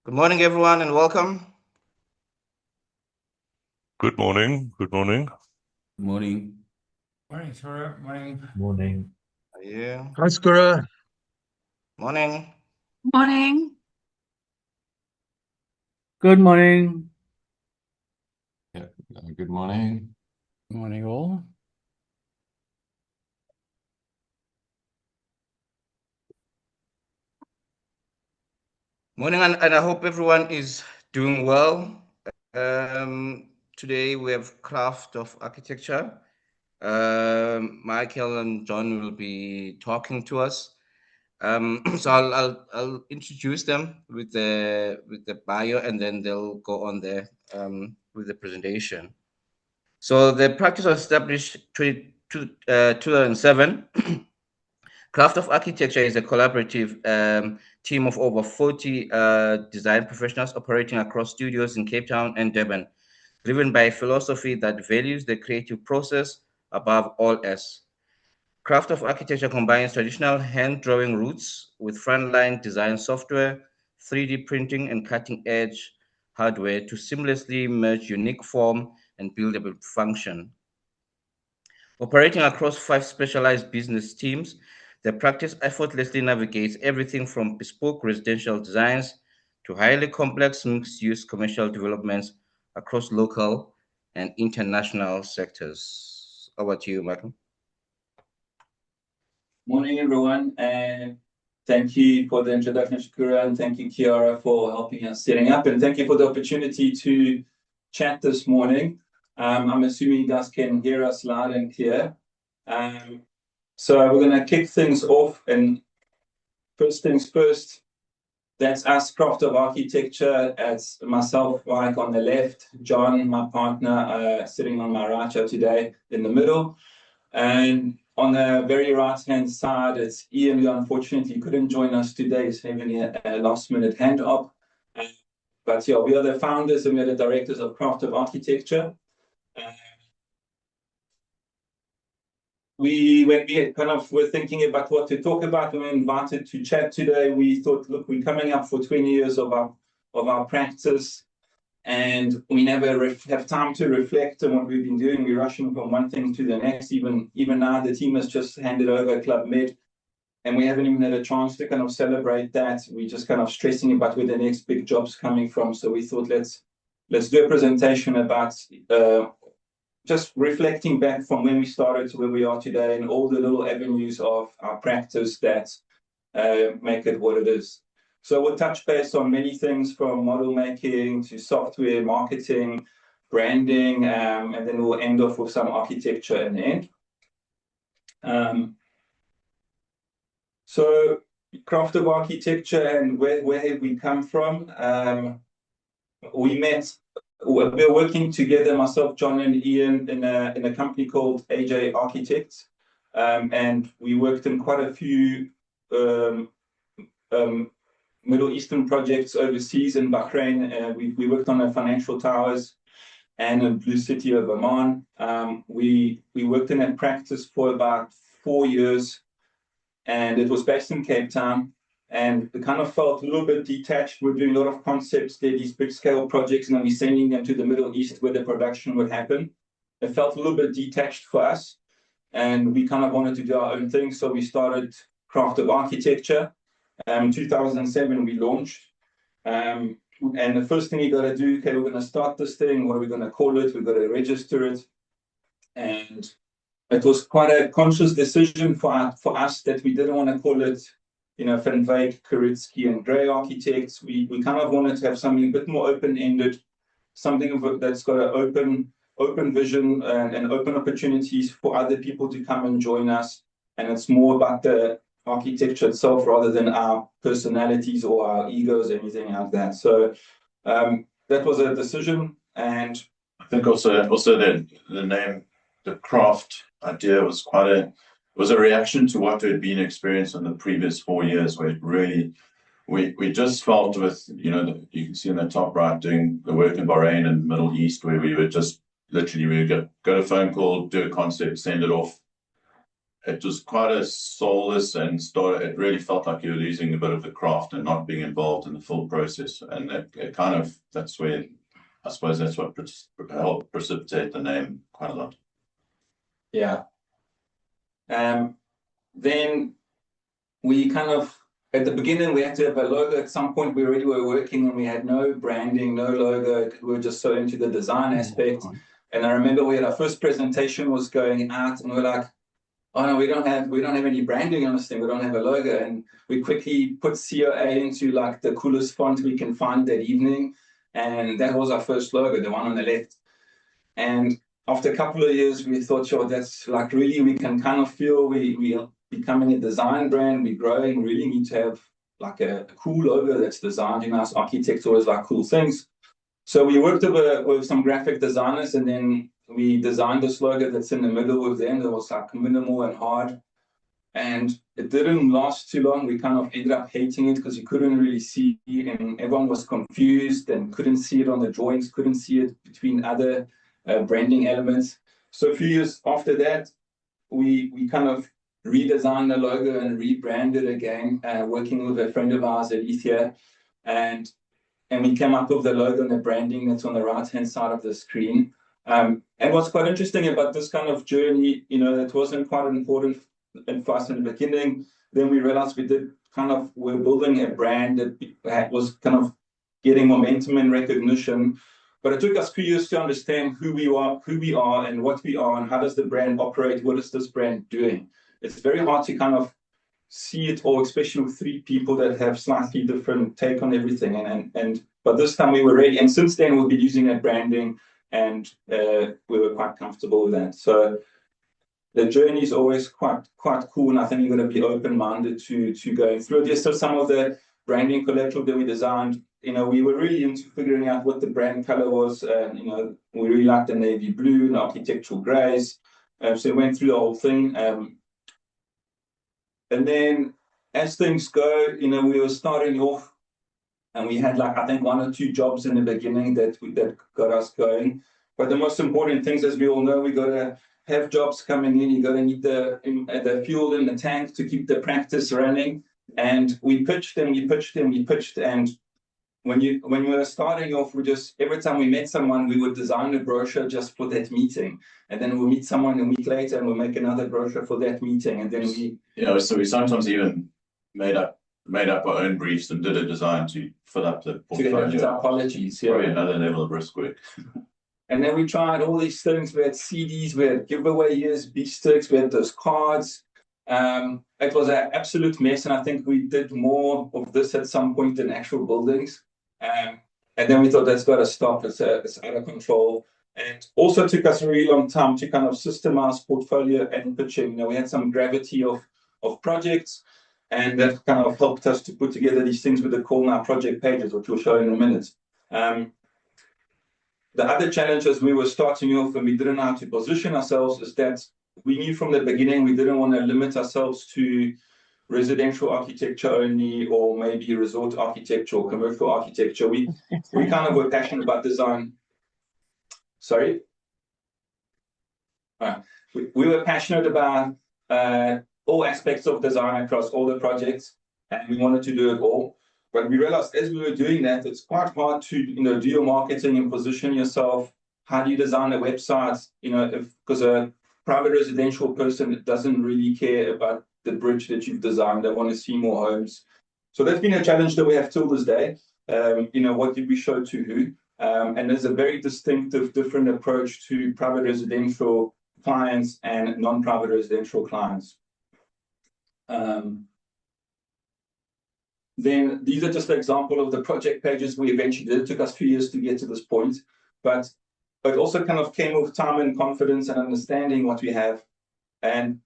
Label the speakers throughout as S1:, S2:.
S1: Good morning, everyone, and welcome.
S2: Good morning. Good morning.
S3: Morning.
S4: Morning, sir. Morning.
S5: Morning.
S1: How are you?
S5: Hi, Skura.
S1: Morning.
S6: Morning.
S3: Good morning.
S7: Yeah, good morning.
S4: Good morning, all.
S1: Morning, and I hope everyone is doing well. Today we have craft of architecture. Michael and John will be talking to us. So I'll introduce them with the bio, and then they'll go on there with the presentation. So the practice was established 2007. Craft of Architecture is a collaborative team of over 40 design professionals operating across studios in Cape Town and Durban, driven by a philosophy that values the creative process above all else. Craft of Architecture combines traditional hand-drawing roots with frontline design software, 3D printing, and cutting-edge hardware to seamlessly merge unique form and buildable function. Operating across 5 specialized business teams, the practice effortlessly navigates everything from bespoke residential designs to highly complex mixed-use commercial developments across local and international sectors. Over to you, Michael.
S3: Morning, everyone. And thank you for the introduction, Shakura, and thank you, Kiara, for helping us setting up. And thank you for the opportunity to chat this morning. I'm assuming you guys can hear us loud and clear. So we're going to kick things off. And first things first, that's us, Craft of Architecture. It's myself, Mike, on the left, John, my partner, sitting on my right here today in the middle. And on the very right-hand side, it's Ian, who unfortunately couldn't join us today. He's having a last-minute hand-up. But yeah, we are the founders and we're the directors of Craft of Architecture. When we kind of were thinking about what to talk about, we were invited to chat today. We thought, look, we're coming up for 20 years of our practice, and we never have time to reflect on what we've been doing. We're rushing from one thing to the next. Even now, the team has just handed over Club Med, and we haven't even had a chance to kind of celebrate that. We're just kind of stressing about where the next big job's coming from. So we thought, let's do a presentation about just reflecting back from when we started to where we are today and all the little avenues of our practice that make it what it is. So we'll touch base on many things from model making to software, marketing, branding, and then we'll end off with some architecture in the end. So Craft of Architecture and where have we come from? We're working together, myself, John, and Ian, in a company called AJ Architects, and we worked in quite a few Middle Eastern projects overseas in Bahrain. We worked on the financial towers and in Blue City of Oman. We worked in that practice for about 4 years, and it was based in Cape Town. And it kind of felt a little bit detached. We're doing a lot of concepts there, these big scale projects, and then we're sending them to the Middle East where the production would happen. It felt a little bit detached for us, and we kind of wanted to do our own thing. So we started Craft of Architecture. In 2007, we launched. And the first thing you got to do, okay, we're going to start this thing. What are we going to call it? We've got to register it. And it was quite a conscious decision for us that we didn't want to call it, Van Wyk, Korycki, and Gray Architects. We kind of wanted to have something a bit more open-ended, something that's got an open vision and open opportunities for other people to come and join us. And it's more about the architecture itself rather than our personalities or our egos, anything like that. So that was a decision. And
S7: I think also the name, the craft idea was was a reaction to what had been experienced in the previous 4 years, where it really, we just felt with, you can see in the top right, doing the work in Bahrain and the Middle East, where we would just literally, we would get a phone call, do a concept, send it off. it was quite a soulless and it really felt like you were losing a bit of the craft and not being involved in the full process. And it kind of, that's where, I suppose that's what helped precipitate the name quite a lot.
S3: Yeah. Then we kind of, at the beginning, we had to have a logo. At some point, we already were working and we had no branding, no logo. We were just so into the design aspect. And I remember we had our first presentation was going out and we were like, oh no, we don't have any branding on this thing. We don't have a logo. And we quickly put COA into like the coolest font we can find that evening. And that was our first logo, the one on the left. And after a couple of years, we thought, sure, that's like really, we can kind of feel we are becoming a design brand, we're growing, we really need to have like a cool logo that's designed. You know, as architects always like cool things. So we worked with some graphic designers and then we designed this logo that's in the middle with them. That was like minimal and hard. And it didn't last too long. We kind of ended up hating it because you couldn't really see it and everyone was confused and couldn't see it on the drawings, couldn't see it between other branding elements. So a few years after that, we kind of redesigned the logo and rebranded again, working with a friend of ours at Ethiopia. And we came up with the logo and the branding that's on the right-hand side of the screen. And what's quite interesting about this kind of journey, you know, that wasn't quite important for us in the beginning. Then we realized we're building a brand that was kind of getting momentum and recognition. But it took us 2 years to understand who we are and what we are and how does the brand operate, what is this brand doing. It's very hard to kind of see it all, especially with three people that have slightly different take on everything. But this time we were ready. And since then we've been using that branding and we were quite comfortable with that. So the journey is always quite cool. And I think you're going to be open-minded to going through it. Just so some of the branding collateral that we designed, you know, we were really into figuring out what the brand color was. You know, we really liked the navy blue and architectural grays. So we went through the whole thing. And then as things go, you know, we were starting off and we had like, I think 1 or 2 jobs in the beginning that got us going. But the most important things, as we all know, we got to have jobs coming in. You got to need the fuel in the tank to keep the practice running. And we pitched and we pitched and we pitched. And when we were starting off, every time we met someone, we would design a brochure just for that meeting. And then we'll meet someone a week later and we'll make another brochure for that meeting. And then
S7: so we sometimes even made up our own briefs and did a design to fill up the portfolio.
S3: To have typologies, yeah.
S7: Probably another level of risk work.
S3: And then we tried all these things. We had CDs, we had giveaway years, beach sticks, we had those cards. It was an absolute mess. And I think we did more of this at some point than actual buildings. And then we thought that's got to stop. It's out of control. And also took us a really long time to kind of systemize portfolio and pitching. You know, we had some gravity of projects, and that kind of helped us to put together these things with the call now project pages, which we'll show in a minute. The other challenges we were starting off and we didn't know how to position ourselves is that we knew from the beginning we didn't want to limit ourselves to residential architecture only, or maybe resort architecture or commercial architecture. We kind of were passionate about design. Sorry? We were passionate about all aspects of design across all the projects, and we wanted to do it all. But we realized as we were doing that, it's quite hard to, you know, do your marketing and position yourself. How do you design a website? You know, because a private residential person doesn't really care about the bridge that you've designed. They want to see more homes. So that's been a challenge that we have till this day. You know, what did we show to who? And there's a very distinctive, different approach to private residential clients and non-private residential clients. Then these are just an example of the project pages we eventually did. It took us 2 years to get to this point, but it also kind of came with time and confidence and understanding what we have. And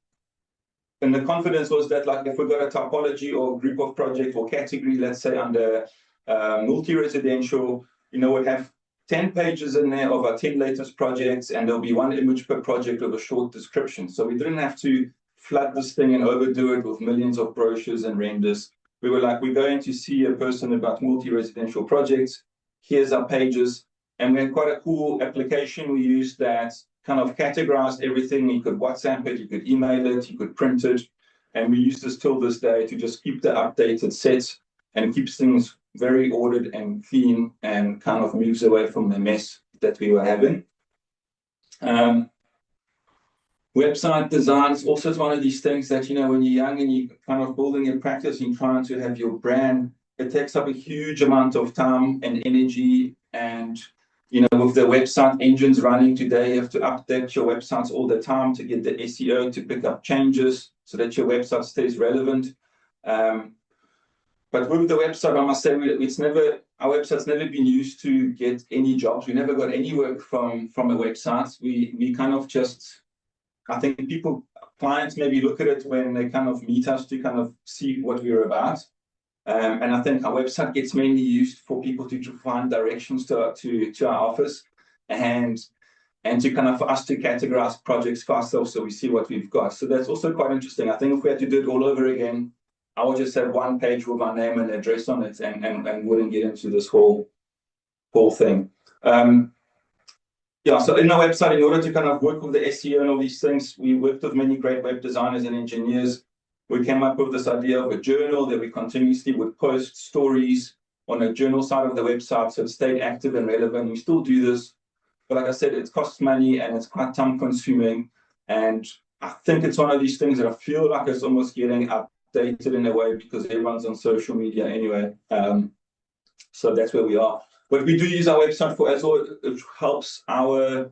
S3: the confidence was that, like, if we got a typology or group of project or category, let's say under multi-residential, you know, we'd have 10 pages in there of our 10 latest projects, and there'll be 1 image per project with a short description. So we didn't have to flood this thing and overdo it with millions of brochures and renders. We were like, we're going to see a person about multi-residential projects. Here's our pages. And we had quite a cool application we used that kind of categorized everything. You could WhatsApp it, you could email it, you could print it. And we use this till this day to just keep the updated sets and keeps things very ordered and clean and kind of moves away from the mess that we were having. Website design is also one of these things that, when you're young and you're kind of building your practice and trying to have your brand, it takes up a huge amount of time and energy. And, with the website engines running today, you have to update your websites all the time to get the SEO to pick up changes so that your website stays relevant. But with the website, I must say, our website's never been used to get any jobs. We never got any work from a website. We kind of just, I think clients maybe look at it when they kind of meet us to kind of see what we're about. And I think our website gets mainly used for people to find directions to our office and to kind of for us to categorize projects for ourselves so we see what we've got. So that's also quite interesting. I think if we had to do it all over again, I would just have one page with my name and address on it and wouldn't get into this whole thing. So in our website, in order to kind of work with the SEO and all these things, we worked with many great web designers and engineers. We came up with this idea of a journal that we continuously would post stories on a journal side of the website, so it stayed active and relevant. We still do this, but like I said, it costs money and it's quite time consuming. And I think it's one of these things that I feel like it's almost getting updated in a way because everyone's on social media anyway. So that's where we are. But we do use our website for as well. It helps our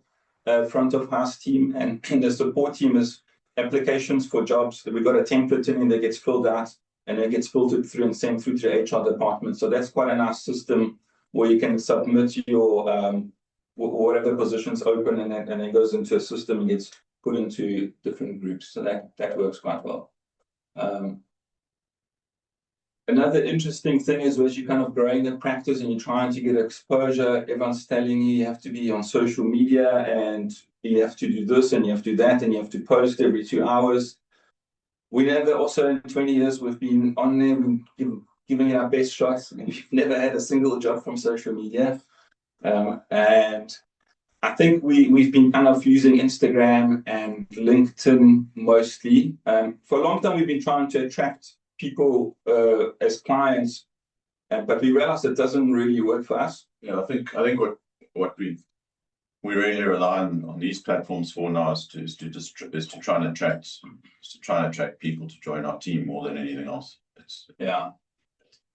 S3: front of house team and the support team is applications for jobs. We've got a template in that gets filled out and it gets filtered through and sent through to the HR department. So that's quite a nice system where you can submit your whatever positions open and it goes into a system and gets put into different groups. So that works quite well. Another interesting thing is as you're kind of growing the practice and you're trying to get exposure, everyone's telling you have to be on social media and you have to do this and you have to do that and you have to post every 2 hours. We never, also in 20 years, we've been on there, giving it our best shots. We've never had a single job from social media. And I think we've been kind of using Instagram and LinkedIn mostly. For a long time, we've been trying to attract people as clients, but we realized it doesn't really work for us.
S7: Yeah, I think what we really rely on these platforms for now is to try and attract people to join our team more than anything else.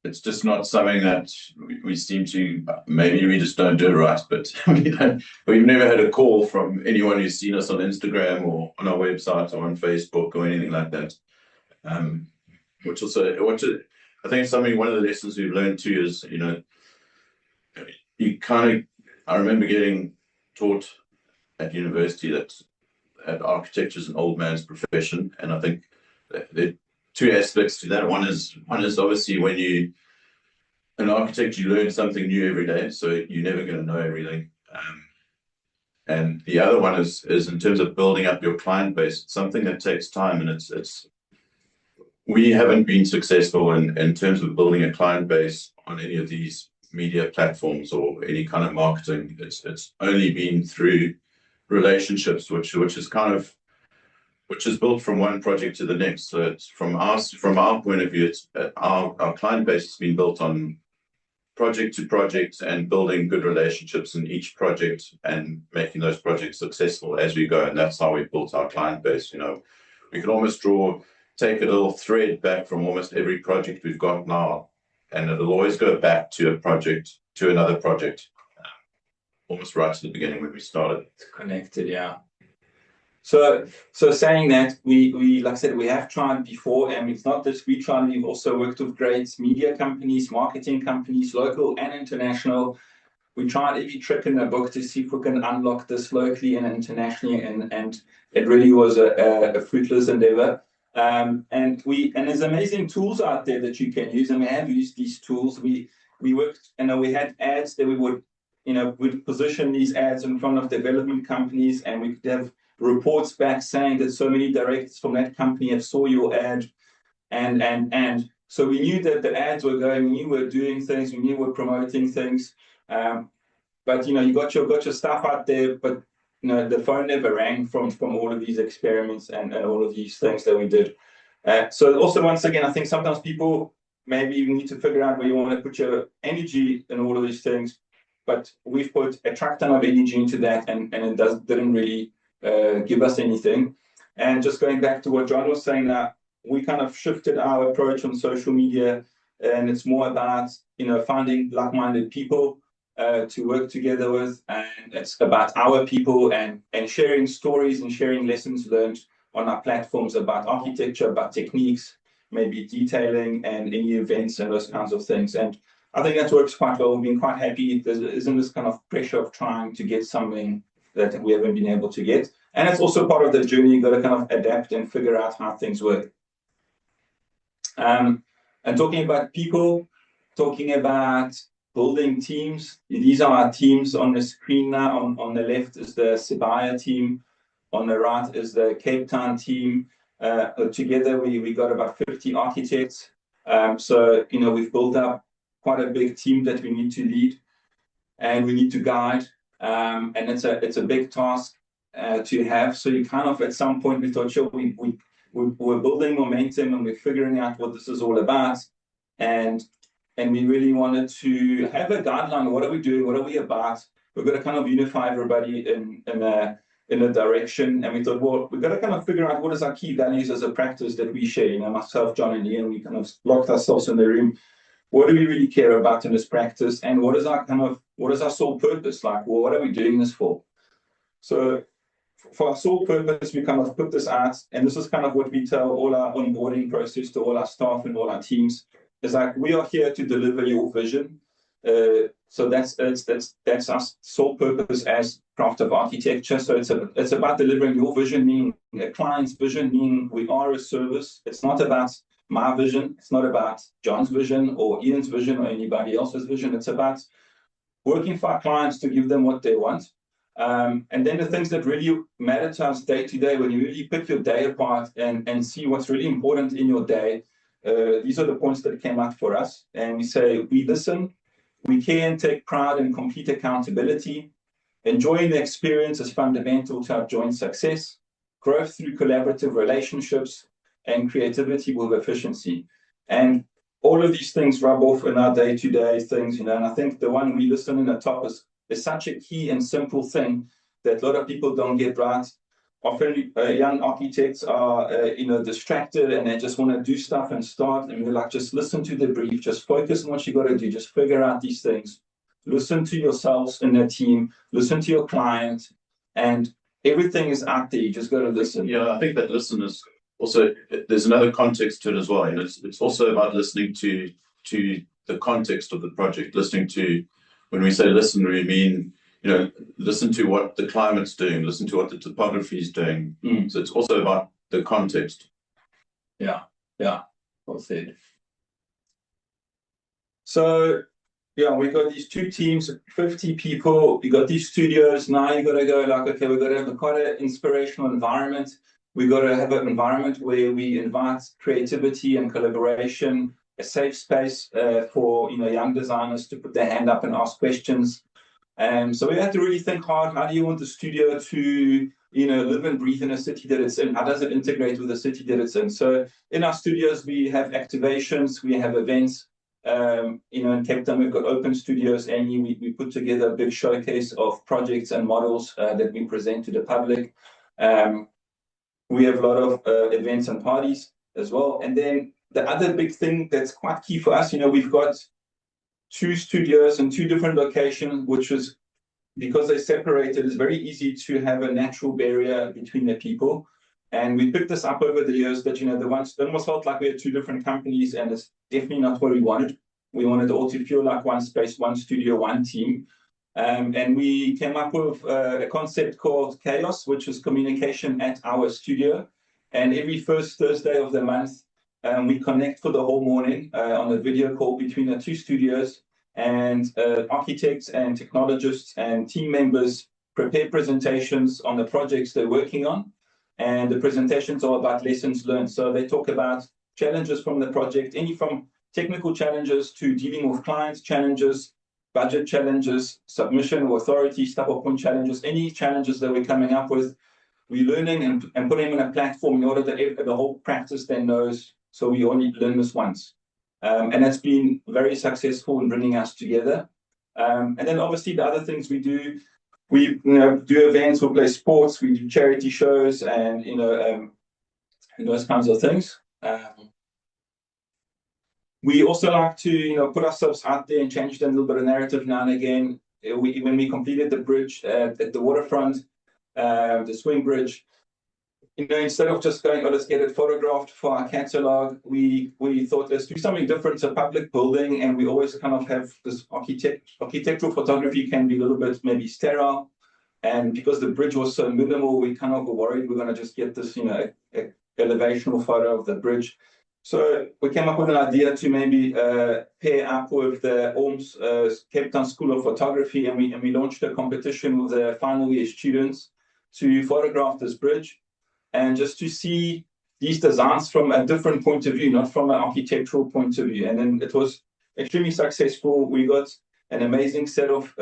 S7: It's just not something that we seem to. Maybe we just don't do it right, but we've never had a call from anyone who's seen us on Instagram or on our website or on Facebook or anything like that. Which I think something, one of the lessons we've learned too is, I remember getting taught at university that architecture is an old man's profession. And I think there are two aspects to that. One is obviously when an architect, you learn something new every day. So you're never going to know everything. And the other one is in terms of building up your client base. It's something that takes time, and we haven't been successful in terms of building a client base on any of these media platforms or any kind of marketing. It's only been through relationships, which is built from one project to the next. So it's from our point of view, it's our client base has been built on project to project and building good relationships in each project and making those projects successful as we go. And that's how we built our client base. We can almost take a little thread back from almost every project we've got now, and it'll always go back to another project, almost right to the beginning when we started.
S3: It's connected, yeah. So saying that, we like I said, we have tried before, and it's not just we tried, we've also worked with great media companies, marketing companies, local and international. We tried every trick in the book to see if we can unlock this locally and internationally, and it really was a fruitless endeavor. And there's amazing tools out there that you can use, and we have used these tools. We worked, we had ads that we would, we'd position these ads in front of development companies, and we could have reports back saying that so many directors from that company have saw your ad, and so we knew that the ads were going, we knew we were doing things, we knew we were promoting things. but you got your stuff out there, but the phone never rang from all of these experiments and all of these things that we did. So also, once again, I think sometimes people maybe you need to figure out where you want to put your energy in all of these things, but we've put a truck ton of energy into that, and it didn't really give us anything. And just going back to what John was saying, that we kind of shifted our approach on social media, and it's more about finding like-minded people to work together with, and it's about our people and sharing stories and sharing lessons learned on our platforms about architecture, about techniques, maybe detailing and any events and those kinds of things. And I think that works quite well. We've been quite happy. There isn't this kind of pressure of trying to get something that we haven't been able to get. And it's also part of the journey. You've got to kind of adapt and figure out how things work. And talking about people, talking about building teams. These are our teams on the screen now. On the left is the SAIA team. On the right is the Cape Town team. Together, we got about 50 architects. So, we've built up quite a big team that we need to lead and we need to guide. And it's a big task to have. So you kind of, at some point, we thought, sure, we're building momentum and we're figuring out what this is all about. And we really wanted to have a guideline. What are we doing? What are we about? We've got to kind of unify everybody in a direction. And we thought, well, we've got to kind of figure out what is our key values as a practice that we share. Myself, John, and Ian, we kind of locked ourselves in the room. What do we really care about in this practice? And what is our sole purpose? Like, well, what are we doing this for? So for our sole purpose, we kind of put this out, and this is kind of what we tell all our onboarding process to all our staff and all our teams. It's like, we are here to deliver your vision. So that's our sole purpose as Craft of Architecture. So it's about delivering your vision, meaning a client's vision, meaning we are a service. It's not about my vision. It's not about John's vision or Ian's vision or anybody else's vision. It's about working for our clients to give them what they want. And then the things that really matter to us day to day, when you really pick your day apart and see what's really important in your day, these are the points that came out for us. And we say, we listen, we care and take pride in complete accountability. Enjoying the experience is fundamental to our joint success. Growth through collaborative relationships and creativity with efficiency. And all of these things rub off in our day-to-day things, and I think the one we listen in the top is such a key and simple thing that a lot of people don't get right. Often young architects are distracted and they just want to do stuff and start, and we're like, just listen to the brief, just focus on what you got to do, just figure out these things. Listen to yourselves in the team, listen to your client, and everything is out there. You just got to listen.
S7: Yeah, I think that listen is also, there's another context to it as well. It's also about listening to the context of the project. Listening to, when we say listen, we mean, listen to what the climate's doing, listen to what the topography is doing. So it's also about the context.
S3: Yeah, well said. So, yeah, we got these two teams, 50 people. We got these studios. Now you got to go like, okay, we've got to have quite an inspirational environment. We got to have an environment where we invite creativity and collaboration, a safe space for young designers to put their hand up and ask questions. So we had to really think hard. How do you want the studio to live and breathe in a city that it's in? How does it integrate with the city that it's in? So in our studios, we have activations, we have events. In Cape Town, we've got open studios, and we put together a big showcase of projects and models that we present to the public. We have a lot of events and parties as well. And then the other big thing that's quite key for us, we've got 2 studios in 2 different locations, which is, because they're separated, it's very easy to have a natural barrier between the people. And we picked this up over the years that, it almost felt like we had 2 different companies, and it's definitely not what we wanted. We wanted all to feel like one space, one studio, one team. And we came up with a concept called Chaos, which is communication at our studio. And every first Thursday of the month, we connect for the whole morning on a video call between the 2 studios, and architects and technologists and team members prepare presentations on the projects they're working on. And the presentations are about lessons learned. So they talk about challenges from the project, any from technical challenges to dealing with clients' challenges, budget challenges, submission or authority, stop point challenges, any challenges that we're coming up with, we're learning and putting them in a platform in order that the whole practice then knows, so we only learn this once. And that's been very successful in bringing us together. And then obviously the other things we do, we do events, we play sports, we do charity shows, and those kinds of things. We also like to put ourselves out there and change a little bit of narrative now and again. When we completed the bridge at the waterfront, the swing bridge, instead of just going, oh, let's get it photographed for our catalogue, we thought, let's do something different. It's a public building, and we always kind of have this architectural photography can be a little bit maybe sterile. And because the bridge was so minimal, we kind of were worried we're going to just get this, elevational photo of the bridge. So we came up with an idea to maybe pair up with the ORMS Cape Town School of Photography, and we launched a competition with the final year students to photograph this bridge, and just to see these designs from a different point of view, not from an architectural point of view. And then it was extremely successful. We got an amazing set of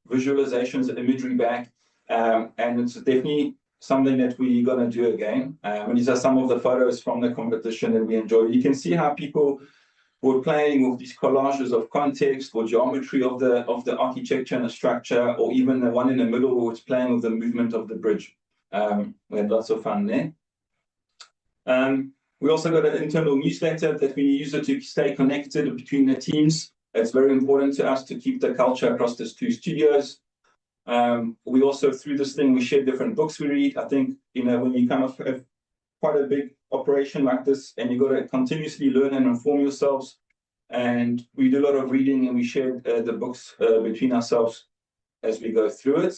S3: visualizations and imagery back, and it's definitely something that we're going to do again. And these are some of the photos from the competition that we enjoyed. You can see how people were playing with these collages of context or geometry of the architecture and the structure, or even the one in the middle where it's playing with the movement of the bridge. We had lots of fun there. We also got an internal newsletter that we use to stay connected between the teams. It's very important to us to keep the culture across these two studios. We also, through this thing, we share different books we read. I think, when you kind of have quite a big operation like this, and you've got to continuously learn and inform yourselves. And we do a lot of reading, and we share the books between ourselves as we go through it.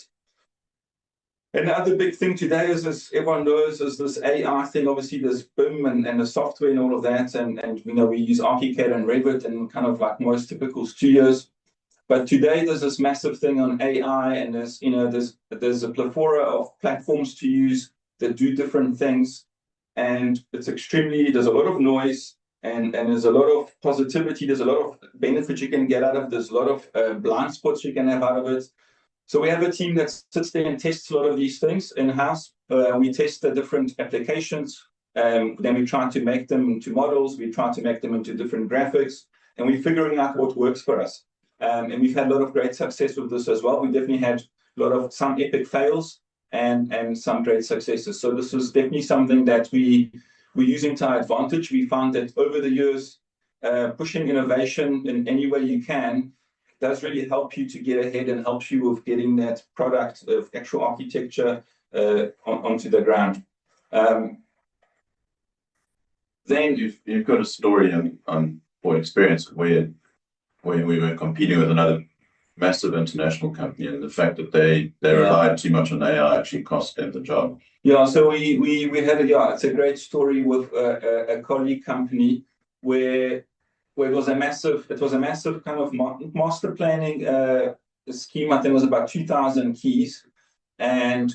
S3: And the other big thing today is, as everyone knows, is this AI thing. Obviously, there's BIM and the software and all of that. And we use ArchiCAD and Revit and kind of like most typical studios. But today there's this massive thing on AI, and there's a plethora of platforms to use that do different things. And there's a lot of noise, and there's a lot of positivity. There's a lot of benefits you can get out of it. There's a lot of blind spots you can have out of it. So we have a team that sits there and tests a lot of these things in-house. We test the different applications. Then we try to make them into models. We try to make them into different graphics. And we're figuring out what works for us. And we've had a lot of great success with this as well. We definitely had some epic fails and some great successes. So this is definitely something that we're using to our advantage. We found that over the years, pushing innovation in any way you can does really help you to get ahead and helps you with getting that product of actual architecture onto the ground.
S7: Then you've got a story or experience where we were competing with another massive international company, and the fact that they relied too much on AI actually cost them the job.
S3: Yeah, so we had it's a great story with a colleague company where it was a massive kind of master planning scheme. I think it was about 2,000 keys, and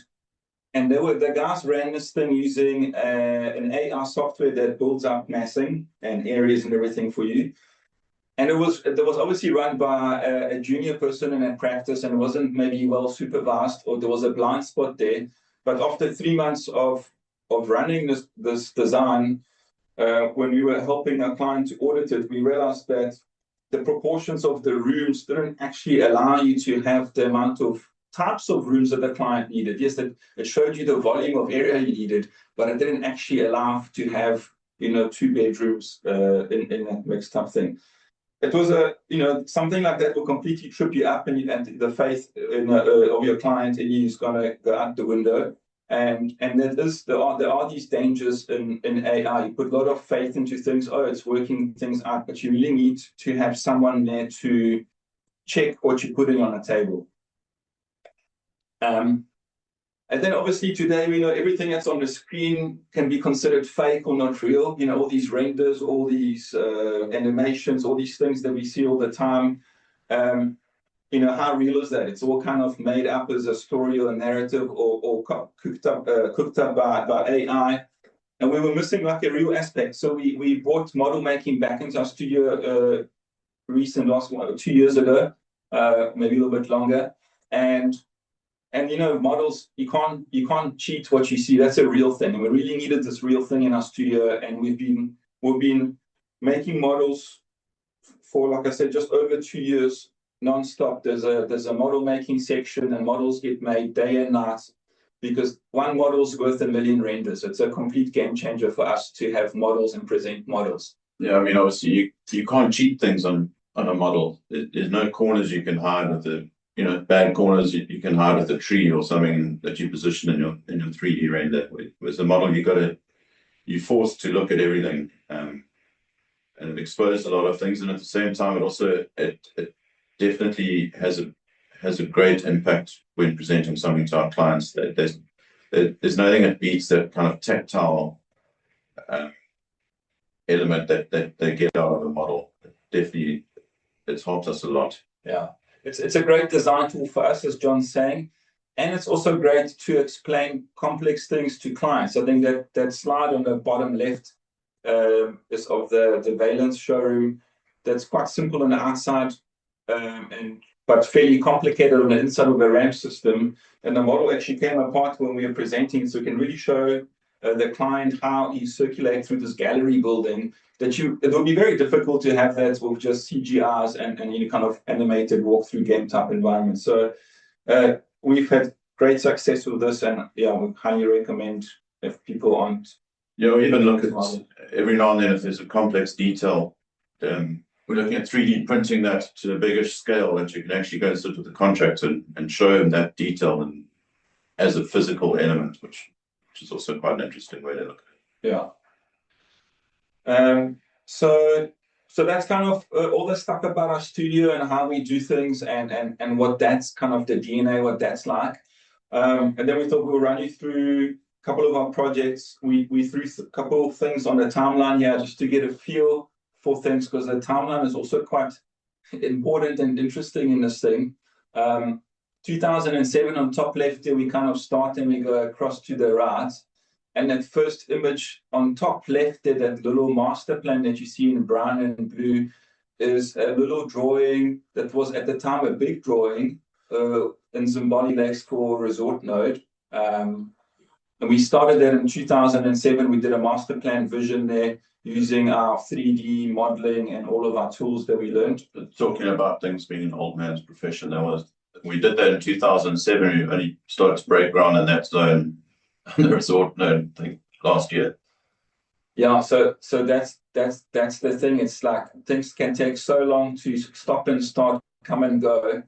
S3: the guys ran this thing using an AI software that builds up massing and areas and everything for you. And it was obviously run by a junior person in a practice, and it wasn't maybe well supervised, or there was a blind spot there. But after 3 months of running this design, when we were helping our client to audit it, we realized that the proportions of the rooms didn't actually allow you to have the amount of types of rooms that the client needed. Yes, it showed you the volume of area you needed, but it didn't actually allow to have 2 bedrooms in that mixed up thing. It was something like that will completely trip you up, and the faith of your client in you is going to go out the window. And there are these dangers in AI. You put a lot of faith into things. Oh, it's working things out, but you really need to have someone there to check what you're putting on the table. And then obviously today we know everything that's on the screen can be considered fake or not real. All these renders, all these animations, all these things that we see all the time. How real is that? It's all kind of made up as a story or a narrative, or cooked up by AI. And we were missing like a real aspect. So we brought model making back into our studio last 2 years ago. maybe a little bit longer. And you know, models, you can't cheat what you see. That's a real thing. And we really needed this real thing in our studio, and we've been making models for, like I said, just over 2 years non-stop. There's a model making section, and models get made day and night, because one model's worth 1 million renders. It's a complete game changer for us to have models and present models.
S7: Yeah, I mean, obviously you can't cheat things on a model. There's no corners you can hide with the, you know, bad corners you can hide with a tree or something that you position in your 3D render. With the model, you're forced to look at everything, and it exposed a lot of things. And at the same time, it also it definitely has a great impact when presenting something to our clients. There's nothing that beats that kind of tactile element that they get out of a model. Definitely, it's helped us a lot.
S3: Yeah, it's a great design tool for us, as John's saying, and it's also great to explain complex things to clients. I think that slide on the bottom left is of the Valence showroom. That's quite simple on the outside, but fairly complicated on the inside of the ramp system. And the model actually came apart when we were presenting, so we can really show the client how you circulate through this gallery building. It would be very difficult to have that with just CGIs and you know, kind of animated walk-through game type environment. So we've had great success with this, and yeah, we highly recommend if people aren't.
S7: Yeah, we even look at every now and then if there's a complex detail. We're looking at 3D printing that to a bigger scale, that you can actually go and sit with the contractor and show them that detail and as a physical element, which is also quite an interesting way to look at it.
S3: Yeah. So that's kind of all the stuff about our studio and how we do things, and what that's kind of the DNA, what that's like. And then we thought we'll run you through a couple of our projects. We threw a couple of things on the timeline here just to get a feel for things, because the timeline is also quite important and interesting in this thing. 2007 on top left there, we kind of start and we go across to the right. And that first image on top left there, that little master plan that you see in brown and blue, is a little drawing that was at the time a big drawing in Zimbabwe Lakes for Resort Node. And we started that in 2007. We did a master plan vision there using our 3D modeling and all of our tools that we learned.
S7: Talking about things being an old man's profession, we did that in 2007. We only started to break ground in that zone on the Resort Node thing last year.
S3: Yeah, so that's the thing. It's like things can take so long to stop and start, come and go,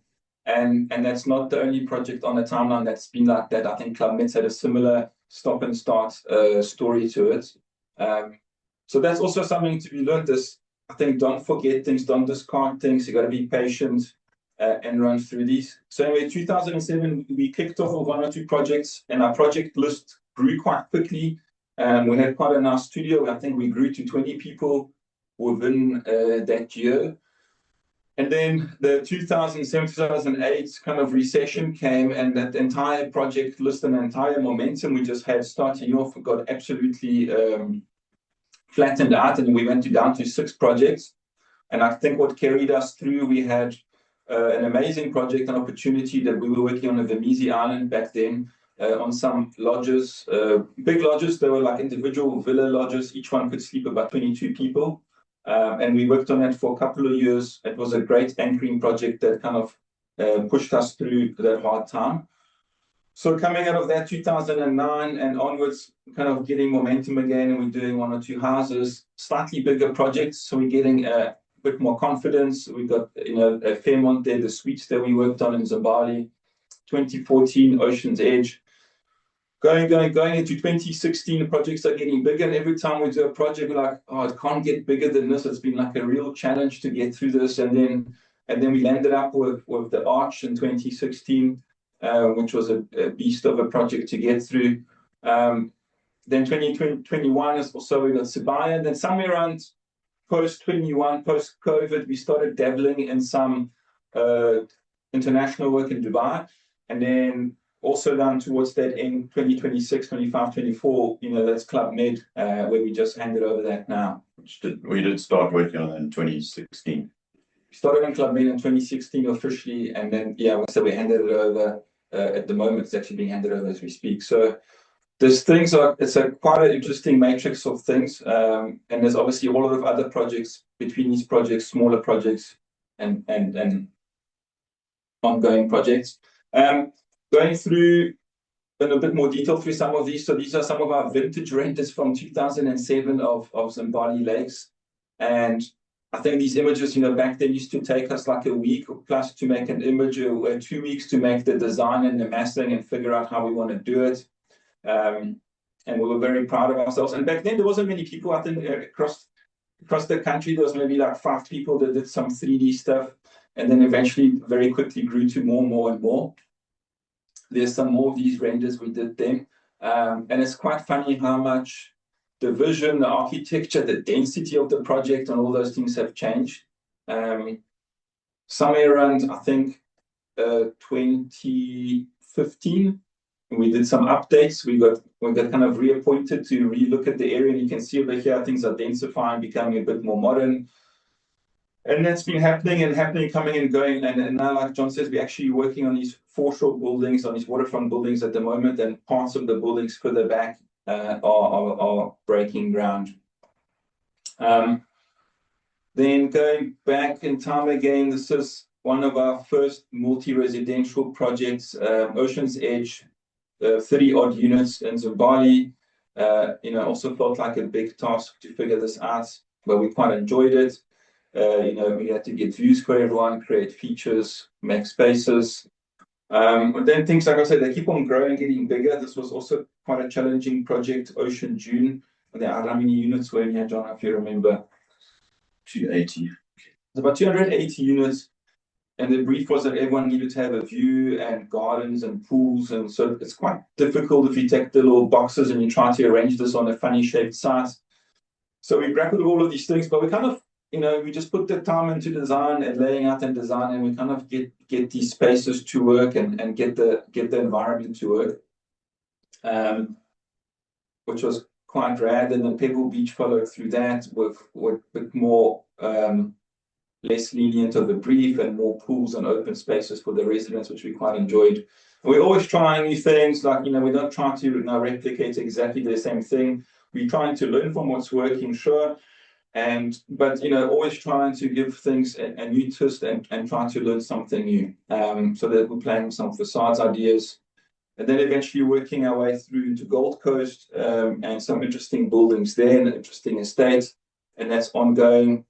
S3: and that's not the only project on the timeline that's been like that. I think Club Mets had a similar stop and start story to it. So that's also something to be learned. I think, don't forget things, don't discard things. You got to be patient and run through these. So anyway, 2007 we kicked off with 1 or 2 projects, and our project list grew quite quickly. We had quite a nice studio. I think we grew to 20 people within that year. And then the 2007, 2008 kind of recession came, and that entire project list and the entire momentum we just had starting off got absolutely flattened out, and we went down to 6 projects. And I think what carried us through, we had an amazing project, an opportunity that we were working on a Vemisi Island back then, on some lodges, big lodges. They were like individual villa lodges. Each one could sleep about 22 people. And we worked on that for a couple of years. It was a great anchoring project that kind of pushed us through that hard time. So coming out of that 2009 and onwards, kind of getting momentum again, and we're doing 1 or 2 houses, slightly bigger projects. So we're getting a bit more confidence. We got, you know, a Fairmont there, the suites that we worked on in Zimbabwe, 2014 Ocean's Edge. Going into 2016, the projects are getting bigger, and every time we do a project, we're like, oh, it can't get bigger than this. It's been like a real challenge to get through this, and then we landed up with the Arch in 2016, which was a beast of a project to get through. Then 2021 is also we got SAIA, and then somewhere around post-21, post-COVID, we started dabbling in some international work in Dubai, and then also down towards that end, 2026, 25, 24, you know, that's Club Med, where we just handed over that now.
S7: We did start working on that in 2016.
S3: started in Club Med in 2016 officially, and then so we handed it over. At the moment, it's actually being handed over as we speak. So it's quite an interesting matrix of things, and there's obviously a lot of other projects between these projects, smaller projects, and ongoing projects. Going through in a bit more detail through some of these. So these are some of our vintage renders from 2007 of Zimbali Lakes, and I think these images, back then used to take us like a week or plus to make an image, or 2 weeks to make the design and the mastering and figure out how we want to do it. And we were very proud of ourselves. And back then, there wasn't many people. I think across the country, there was maybe like 5 people that did some 3D stuff, and then eventually very quickly grew to more and more. There's some more of these renders we did then. And it's quite funny how much the vision, the architecture, the density of the project, and all those things have changed. Somewhere around, I think, 2015, we did some updates. We got kind of reappointed to relook at the area, and you can see over here things are densifying, becoming a bit more modern. And that's been happening, coming and going. And now, like John says, we're actually working on these foreshore buildings, on these waterfront buildings at the moment, and parts of the buildings further back are breaking ground. Then going back in time again, this is one of our first multi-residential projects, Ocean's Edge, 30-odd units in Zimbali. Also felt like a big task to figure this out, but we quite enjoyed it. We had to get views for everyone, create features, make spaces. But then things, like I said, they keep on growing, getting bigger. This was also quite a challenging project, Ocean June. There are how many units were in here, John, if you remember?
S7: 280.
S3: It's about 280 units. And the brief was that everyone needed to have a view and gardens and pools. And so it's quite difficult if you take the little boxes and you try to arrange this on a funny shaped site. So we grappled with all of these things, but we kind of, we just put the time into design and laying out and design, and we kind of get these spaces to work and get the environment to work, which was quite rad. And then Pebble Beach followed through that with a bit more, less lenient of a brief and more pools and open spaces for the residents, which we quite enjoyed. And we're always trying new things, like, we don't try to replicate exactly the same thing. We're trying to learn from what's working, sure. But always trying to give things a new twist and try to learn something new. So that we're playing some facades ideas, and then eventually working our way through to Gold Coast, and some interesting buildings there, and an interesting estate, and that's ongoing.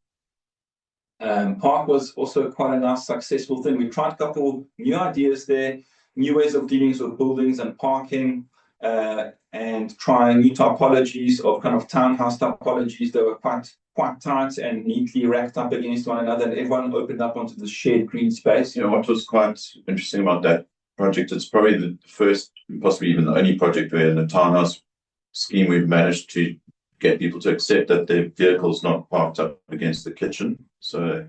S3: Park was also quite a nice, successful thing. We tried a couple new ideas there, new ways of dealing with buildings and parking, and trying new typologies of kind of townhouse typologies that were quite tight and neatly racked up against one another, and everyone opened up onto the shared green space.
S7: What was quite interesting about that project, it's probably the first, possibly even the only project where in the townhouse scheme we've managed to get people to accept that their vehicle's not parked up against the kitchen. So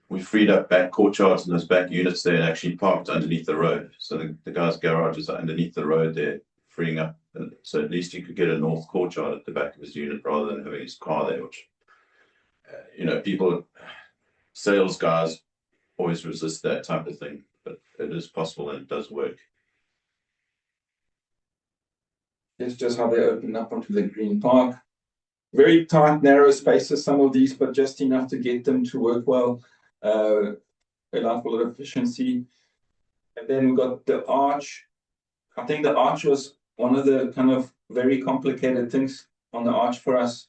S7: we freed up back courtyards and those back units there and actually parked underneath the road. So the guy's garage is underneath the road there, freeing up. So at least he could get a north courtyard at the back of his unit rather than having his car there, which, people, sales guys always resist that type of thing, but it is possible and it does work.
S3: It's just how they open up onto the green park. Very tight, narrow spaces, some of these, but just enough to get them to work well. Allow for a lot of efficiency. And then we got the arch. I think the arch was one of the kind of very complicated things on the arch for us.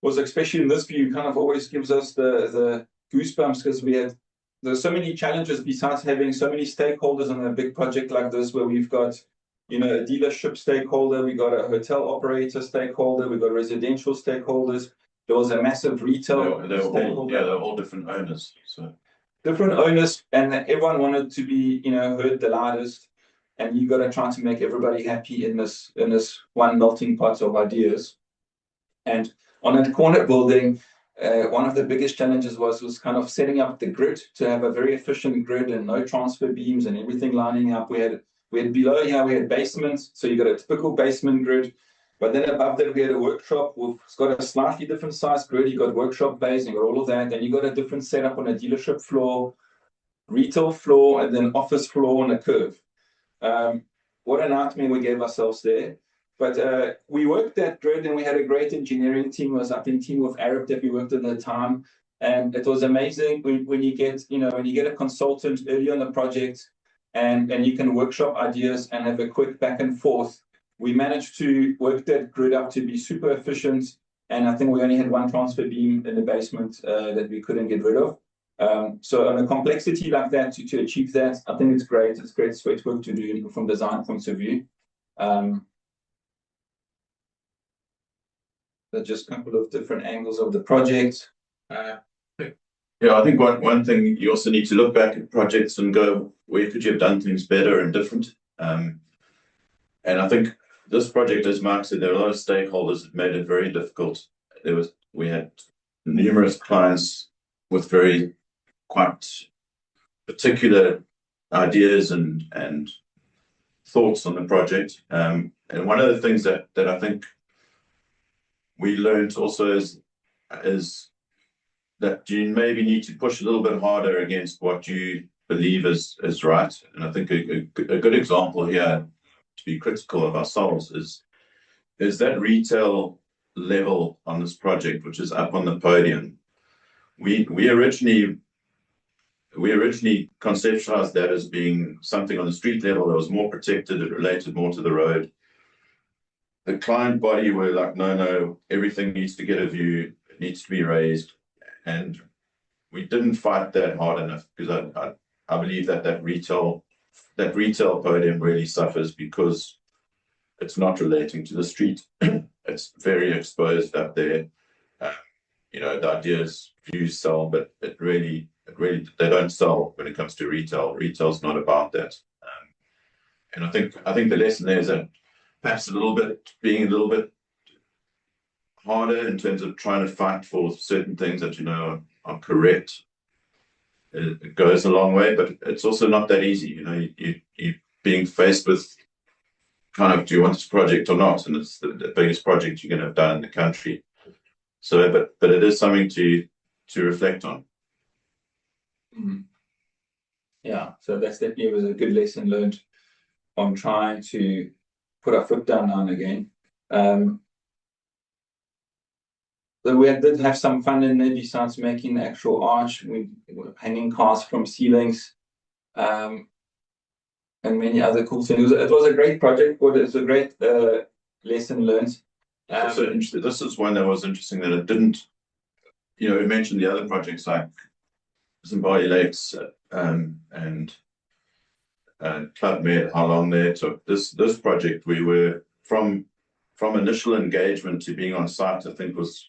S3: Was especially in this view, kind of always gives us the goosebumps, because there's so many challenges besides having so many stakeholders on a big project like this, where we've got a dealership stakeholder, we got a hotel operator stakeholder, we got residential stakeholders. There was a massive retail stakeholder.
S7: They're all different owners. So
S3: different owners, and everyone wanted to be heard the loudest, and you got to try to make everybody happy in this one melting pot of ideas. And on a corner building, one of the biggest challenges was kind of setting up the grid to have a very efficient grid and no transfer beams and everything lining up. We had below here, we had basements, so you got a typical basement grid, But then above that, we had a workshop. It's got a slightly different size grid. You got workshop bays and you got all of that. And you got a different setup on a dealership floor, retail floor, and then office floor on a curve. What a nightmare we gave ourselves there. But we worked that grid and we had a great engineering team. It was, I think, team of Arab that we worked at the time. And it was amazing when you get, when you get a consultant early on the project and you can workshop ideas and have a quick back and forth. We managed to work that grid up to be super efficient. And I think we only had one transfer beam in the basement that we couldn't get rid of. So on a complexity like that, to achieve that, I think it's great. It's great work to do from design points of view. Just a couple of different angles of the project.
S7: Yeah, I think one thing you also need to look back at projects and go, where could you have done things better and different? And I think this project, as Mark said, there are a lot of stakeholders that made it very difficult. We had numerous clients with quite particular ideas and thoughts on the project. And one of the things that I think we learned also is that you maybe need to push a little bit harder against what you believe is right. And I think a good example here, to be critical of ourselves, is that retail level on this project, which is up on the podium. We originally conceptualized that as being something on the street level that was more protected, it related more to the road. The client body were like, no, everything needs to get a view, it needs to be raised. And we didn't fight that hard enough because I believe that retail podium really suffers because it's not relating to the street. It's very exposed up there. The ideas, views sell, but it really they don't sell when it comes to retail. Retail's not about that. And I think the lesson there is that perhaps being a little bit harder in terms of trying to fight for certain things that are correct. It goes a long way, but it's also not that easy. You being faced with kind of, do you want this project or not? And it's the biggest project you're going to have done in the country. So, but it is something to reflect on.
S3: Mm-hmm. Yeah, so that's definitely was a good lesson learned on trying to put our foot down now and again. So we did have some fun in there besides making the actual arch. We were hanging cars from ceilings and many other cool things. It was a great project, but it's a great lesson learned.
S7: So this is one that was interesting that it didn't, we mentioned the other projects like Zimbabwe Lakes and Club Med, how long they took. This project, we were from initial engagement to being on site, I think was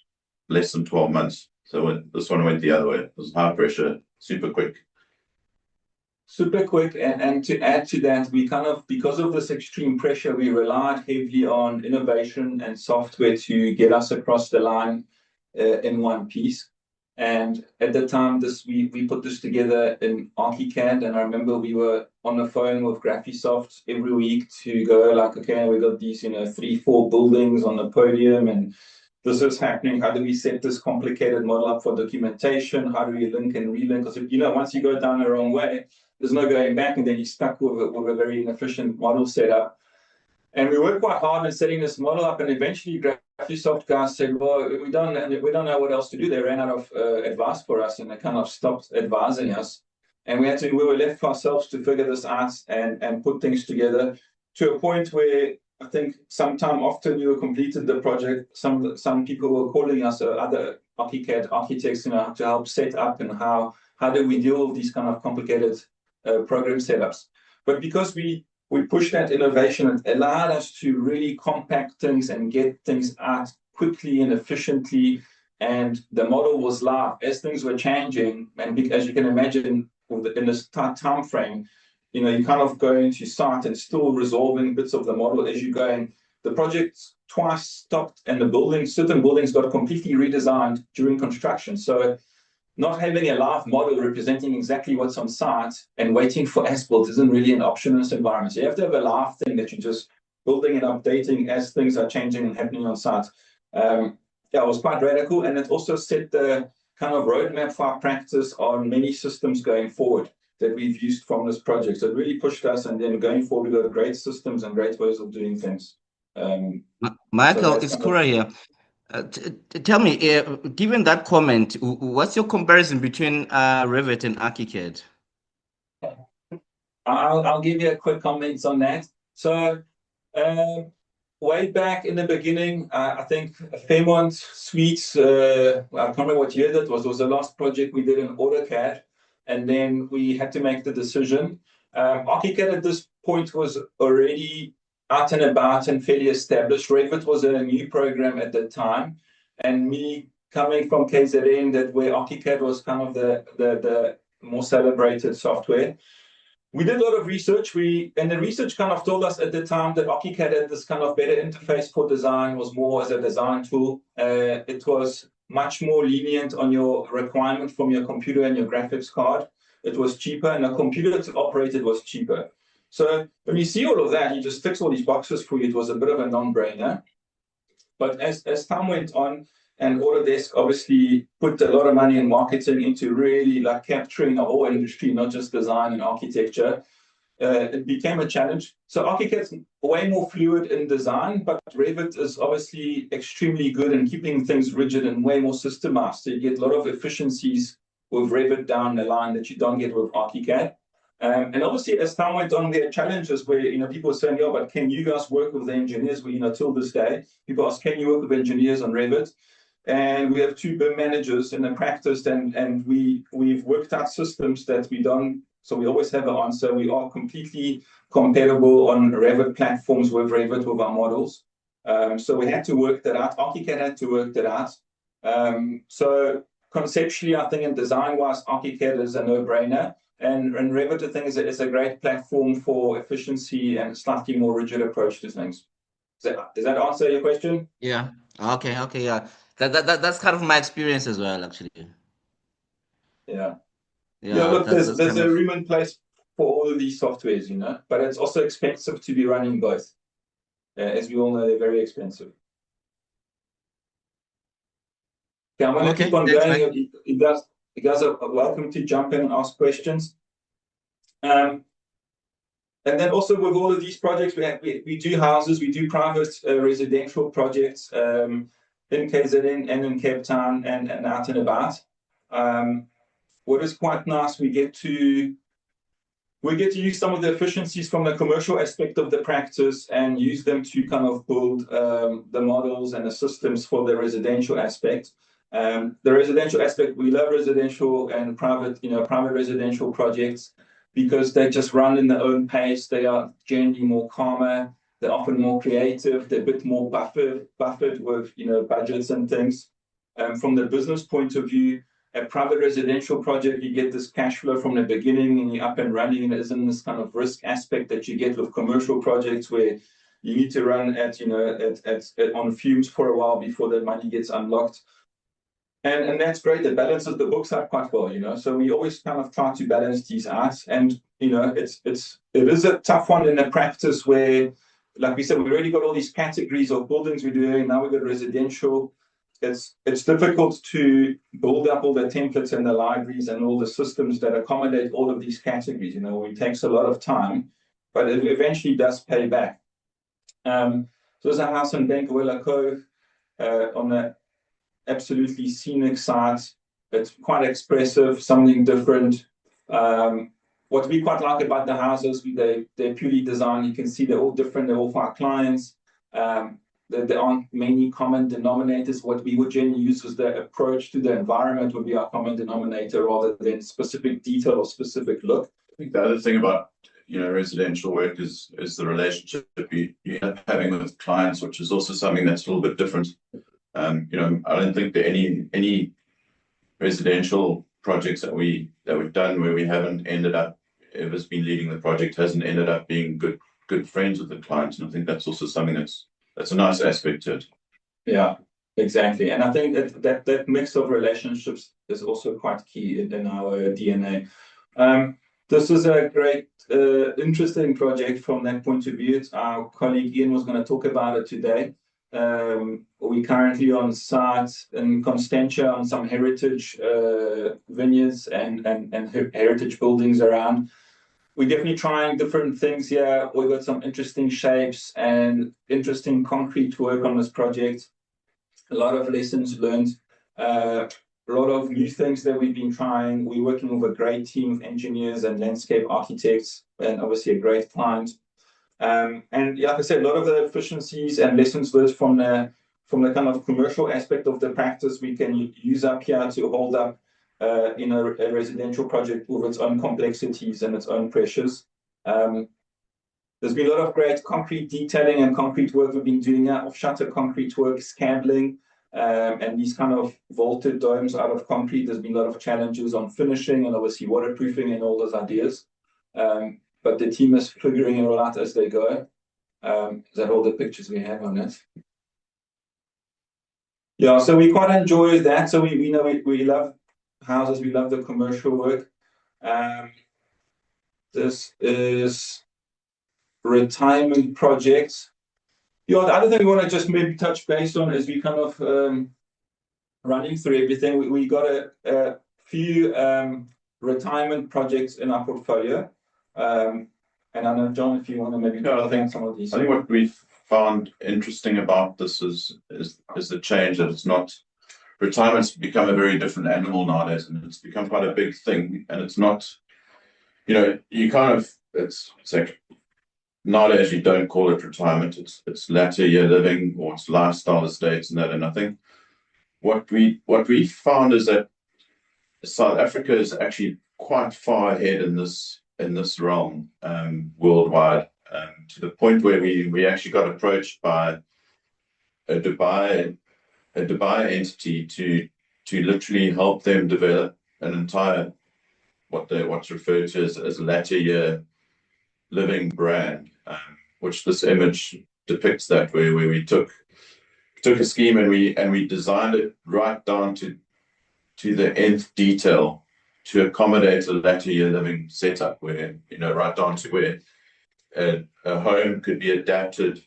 S7: less than 12 months. So this one went the other way. It was high pressure, super quick.
S3: Super quick, and to add to that, we kind of, because of this extreme pressure, we relied heavily on innovation and software to get us across the line in one piece. And at the time, we put this together in ArchiCAD, and I remember we were on the phone with Graphisoft every week to go like, okay, we got these 3-4 buildings on the podium, and this is happening. How do we set this complicated model up for documentation? How do we link and relink? Because once you go down the wrong way, there's no going back, and then you're stuck with a very inefficient model setup. And we worked quite hard in setting this model up, and eventually Graphisoft guys said, well, we don't know what else to do. They ran out of advice for us, and they kind of stopped advising us. And we were left for ourselves to figure this out and put things together to a point where I think sometime after we were completed the project, some people were calling us, other ArchiCAD architects, to help set up and how do we deal with these kind of complicated program setups. But because we pushed that innovation, it allowed us to really compact things and get things out quickly and efficiently. And the model was live as things were changing. And as you can imagine, in this time frame, you kind of go into site and still resolving bits of the model as you go. And the project twice stopped, and certain buildings got completely redesigned during construction. So not having a live model representing exactly what's on site and waiting for asphalt isn't really an option in this environment. So you have to have a live thing that you just building and updating as things are changing and happening on site. Yeah, it was quite radical, and it also set the kind of roadmap for our practice on many systems going forward that we've used from this project. So it really pushed us, and then going forward, we've got great systems and great ways of doing things.
S1: Michael, it's Kura here. Tell me, given that comment, what's your comparison between Revit and ArchiCAD?
S3: I'll give you a quick comments on that. So way back in the beginning, I think Fairmont Suites, I can't remember what year that was the last project we did in AutoCAD, and then we had to make the decision. ArchiCAD at this point was already out and about and fairly established. Revit was a new program at that time, and me coming from KZN, that where ArchiCAD was kind of the more celebrated software. We did a lot of research. And the research kind of told us at the time that ArchiCAD had this kind of better interface for design, was more as a design tool. It was much more lenient on your requirement from your computer and your graphics card. It was cheaper, and the computer to operate it was cheaper. So when you see all of that, you just ticks all these boxes for you. It was a bit of a non-brainer. But as time went on, and Autodesk obviously put a lot of money in marketing into really like capturing the whole industry, not just design and architecture, it became a challenge. So ArchiCAD's way more fluid in design, but Revit is obviously extremely good in keeping things rigid and way more systemized. So you get a lot of efficiencies with Revit down the line that you don't get with ArchiCAD. And obviously, as time went on, there are challenges where people are saying, "Yeah, but can you guys work with the engineers?" Well, till this day, people ask, "Can you work with engineers on Revit?" And we have 2 BIM managers in the practice, and we've worked out systems that we don't. So we always have an answer. We are completely compatible on Revit platforms with Revit with our models. So we had to work that out. ArchiCAD had to work that out. So conceptually, I think in design-wise, ArchiCAD is a no-brainer. And Revit, I think, is a great platform for efficiency and a slightly more rigid approach to things. Does that answer your question?
S1: Yeah. Okay. Yeah. That's kind of my experience as well, actually.
S3: Yeah.
S1: Yeah.
S3: Look, there's
S1: kind
S3: a
S1: of...
S3: room in place for all of these softwares, but it's also expensive to be running both. As we all know, they're very expensive. Okay, I'm going to keep on going. You guys are welcome to jump in and ask questions. And then also with all of these projects, we do houses, we do private residential projects in KZN and in Cape Town and out and about. What is quite nice, we get to use some of the efficiencies from the commercial aspect of the practice and use them to kind of build the models and the systems for the residential aspect. The residential aspect, we love residential and private residential projects because they just run in their own pace. They are generally more calmer. They're often more creative. They're a bit more buffered with budgets and things. From the business point of view, a private residential project, you get this cash flow from the beginning and you're up and running, and it isn't this kind of risk aspect that you get with commercial projects where you need to run on fumes for a while before the money gets unlocked. And that's great. It balances the books out quite well, So we always kind of try to balance these out. And it is a tough one in the practice where, like we said, we've already got all these categories of buildings we're doing. Now we've got residential. It's difficult to build up all the templates and the libraries and all the systems that accommodate all of these categories. It takes a lot of time, but it eventually does pay back. So there's a house in Bankawela Cove on the absolutely scenic site. It's quite expressive, something different. What we quite like about the houses, they're purely designed. You can see they're all different. They're all for our clients. There aren't many common denominators. What we would generally use is the approach to the environment would be our common denominator rather than specific detail or specific look.
S7: I think the other thing about residential work is the relationship you end up having with clients, which is also something that's a little bit different. I don't think that any residential projects that we've done where we haven't ended up, whoever's been leading the project hasn't ended up being good friends with the clients, and I think that's also something that's a nice aspect to it.
S3: Yeah, exactly. And I think that mix of relationships is also quite key in our DNA. This is a great, interesting project from that point of view. Our colleague Ian was going to talk about it today. We're currently on site in Constantia on some heritage vineyards and heritage buildings around. We're definitely trying different things here. We've got some interesting shapes and interesting concrete work on this project. A lot of lessons learned. A lot of new things that we've been trying. We're working with a great team of engineers and landscape architects, and obviously a great client. And yeah, like I said, a lot of the efficiencies and lessons learned from the kind of commercial aspect of the practice we can use up here to hold up in a residential project with its own complexities and its own pressures. There's been a lot of great concrete detailing and concrete work we've been doing here, off-shutter concrete work, scandling, and these kind of vaulted domes out of concrete. There's been a lot of challenges on finishing and obviously waterproofing and all those ideas. But the team is figuring it all out as they go. Is that all the pictures we have on it? Yeah, so we quite enjoy that. So we know we love houses, we love the commercial work. This is retirement projects. Yeah, the other thing we want to just maybe touch base on is we kind of running through everything. We got a few retirement projects in our portfolio. And I know, John, if you want to maybe
S7: I think
S3: some of these.
S7: I think what we've found interesting about this is the change that it's not. Retirement's become a very different animal nowadays, and it's become quite a big thing. And it's not, you kind of it's like nowadays you don't call it retirement. It's latter year living or it's lifestyle estates and that. And I think what we found is that South Africa is actually quite far ahead in this realm worldwide, to the point where we actually got approached by a Dubai entity to literally help them develop an entire what's referred to as a latter year living brand, which this image depicts that where we took a scheme and we designed it right down to the nth detail to accommodate a latter year living setup where, right down to where a home could be adapted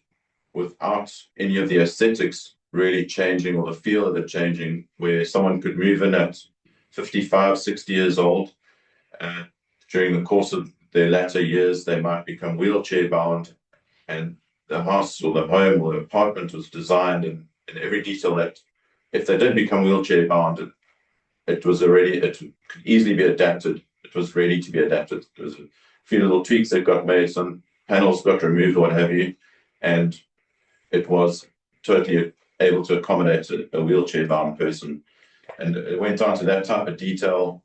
S7: without any of the aesthetics really changing or the feel of it changing, where someone could move in at 55, 60 years old. During the course of their latter years, they might become wheelchair bound, and the house or the home or the apartment was designed in every detail that if they did become wheelchair bound, it could easily be adapted. It was ready to be adapted. There was a few little tweaks that got made, some panels got removed or what have you, and it was totally able to accommodate a wheelchair bound person. And it went down to that type of detail.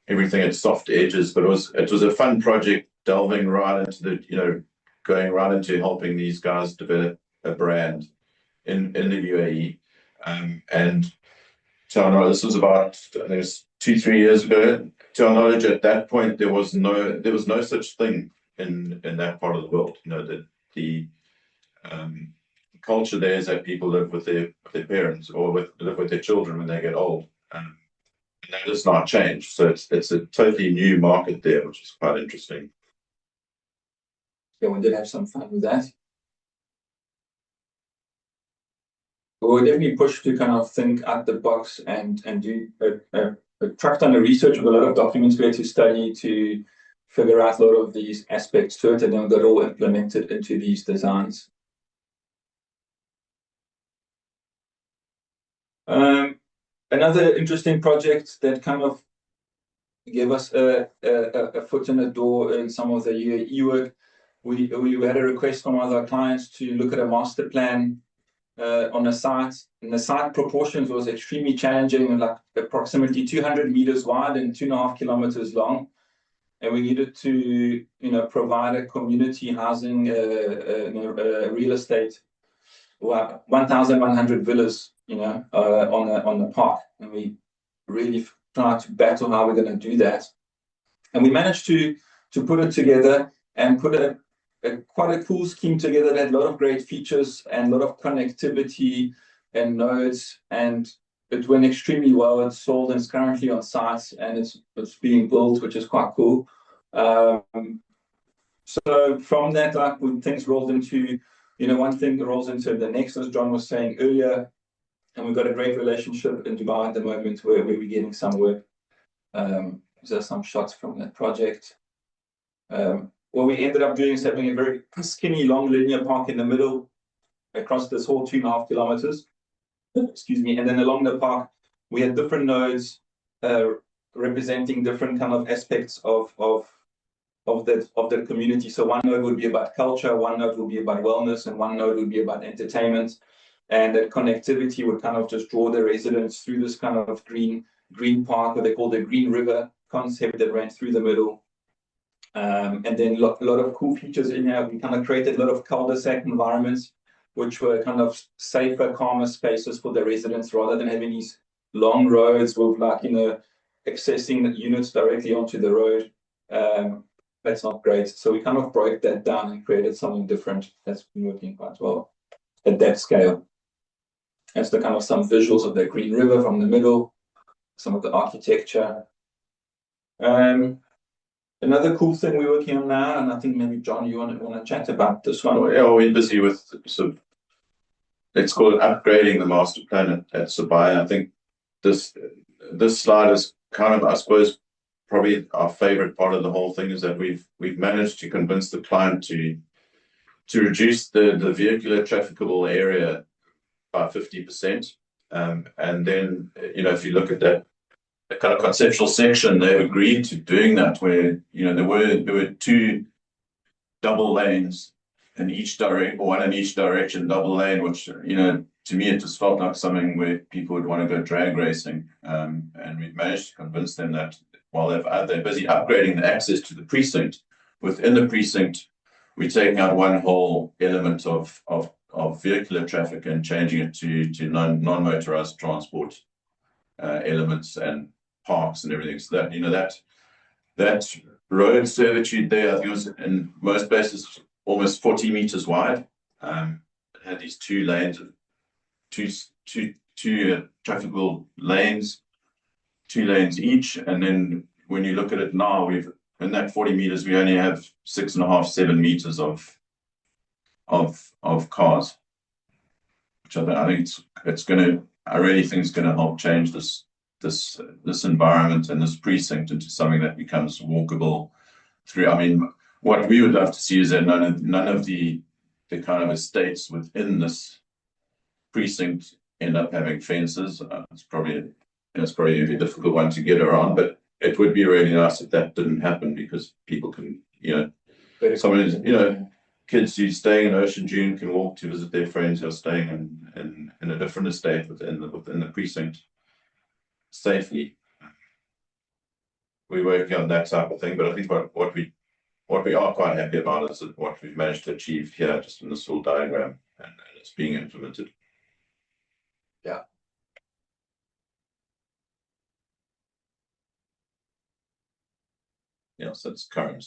S7: Everything had soft edges, but it was a fun project, delving right into going right into helping these guys develop a brand in the UAE. And to our knowledge, this was about, I think it was 2-3 years ago. To our knowledge, at that point, there was no such thing in that part of the world. The culture there is that people live with their parents or live with their children when they get old. And that has not changed. So it's a totally new market there, which is quite interesting.
S3: Yeah, we did have some fun with that. We're definitely pushed to kind of think out the box and do a track on the research with a lot of documents we had to study to figure out a lot of these aspects to it, and then we got all implemented into these designs. Another interesting project that kind of gave us a foot in the door in some of the UAE work. We had a request from one of our clients to look at a master plan on a site, and the site proportions was extremely challenging, like approximately 200 meters wide and 2.5 kilometers long. And we needed to, provide a community housing, real estate, 1,100 villas, on the park. And we really tried to battle how we're going to do that. And we managed to put it together and put quite a cool scheme together that had a lot of great features and a lot of connectivity and nodes, and it went extremely well. It's sold and it's currently on site and it's being built, which is quite cool. So from that, like when things rolled into, one thing rolls into the next, as John was saying earlier, and we've got a great relationship in Dubai at the moment where we're getting some work. These are some shots from that project. What we ended up doing is having a very skinny, long linear park in the middle across this whole 2.5 kilometers. Excuse me. And then along the park, we had different nodes representing different kind of aspects of that community. So one node would be about culture, one node would be about wellness, and one node would be about entertainment. And that connectivity would kind of just draw the residents through this kind of green park, what they call the Green River concept that ran through the middle. And then a lot of cool features in here. We kind of created a lot of cul-de-sac environments, which were kind of safer, calmer spaces for the residents, rather than having these long roads with accessing the units directly onto the road. That's not great. So we kind of broke that down and created something different that's been working quite well at that scale. That's the kind of some visuals of the Green River from the middle, some of the architecture. Another cool thing we're working on now, and I think maybe John, you want to chat about this one?
S7: Yeah, we're busy with sort of, let's call it upgrading the master plan at SAIA. I think this slide is kind of, I suppose, probably our favorite part of the whole thing, is that we've managed to convince the client to reduce the vehicular trafficable area by 50%. And then, if you look at that kind of conceptual section, they've agreed to doing that, where there were 2 double lanes in each direction, one in each direction, double lane, which to me it just felt like something where people would want to go drag racing. And we've managed to convince them that while they're busy upgrading the access to the precinct, within the precinct, we're taking out one whole element of vehicular traffic and changing it to non-motorized transport elements and parks and everything. So that road servitude there, I think, was in most places almost 40 meters wide. It had these 2 lanes of two trafficable lanes, 2 lanes each. And then when you look at it now, in that 40 meters, we only have 6.5, 7 meters of cars, which I think I really think it's going to help change this environment and this precinct into something that becomes walkable through. I mean, what we would love to see is that none of the kind of estates within this precinct end up having fences. It's probably a difficult one to get around, but it would be really nice if that didn't happen, because people can, kids who staying in Ocean Dune can walk to visit their friends who are staying in a different estate within the precinct safely. We're working on that type of thing, but I think what we are quite happy about is what we've managed to achieve here, just in this little diagram, and it's being implemented.
S3: Yeah.
S7: Yeah, so it's current.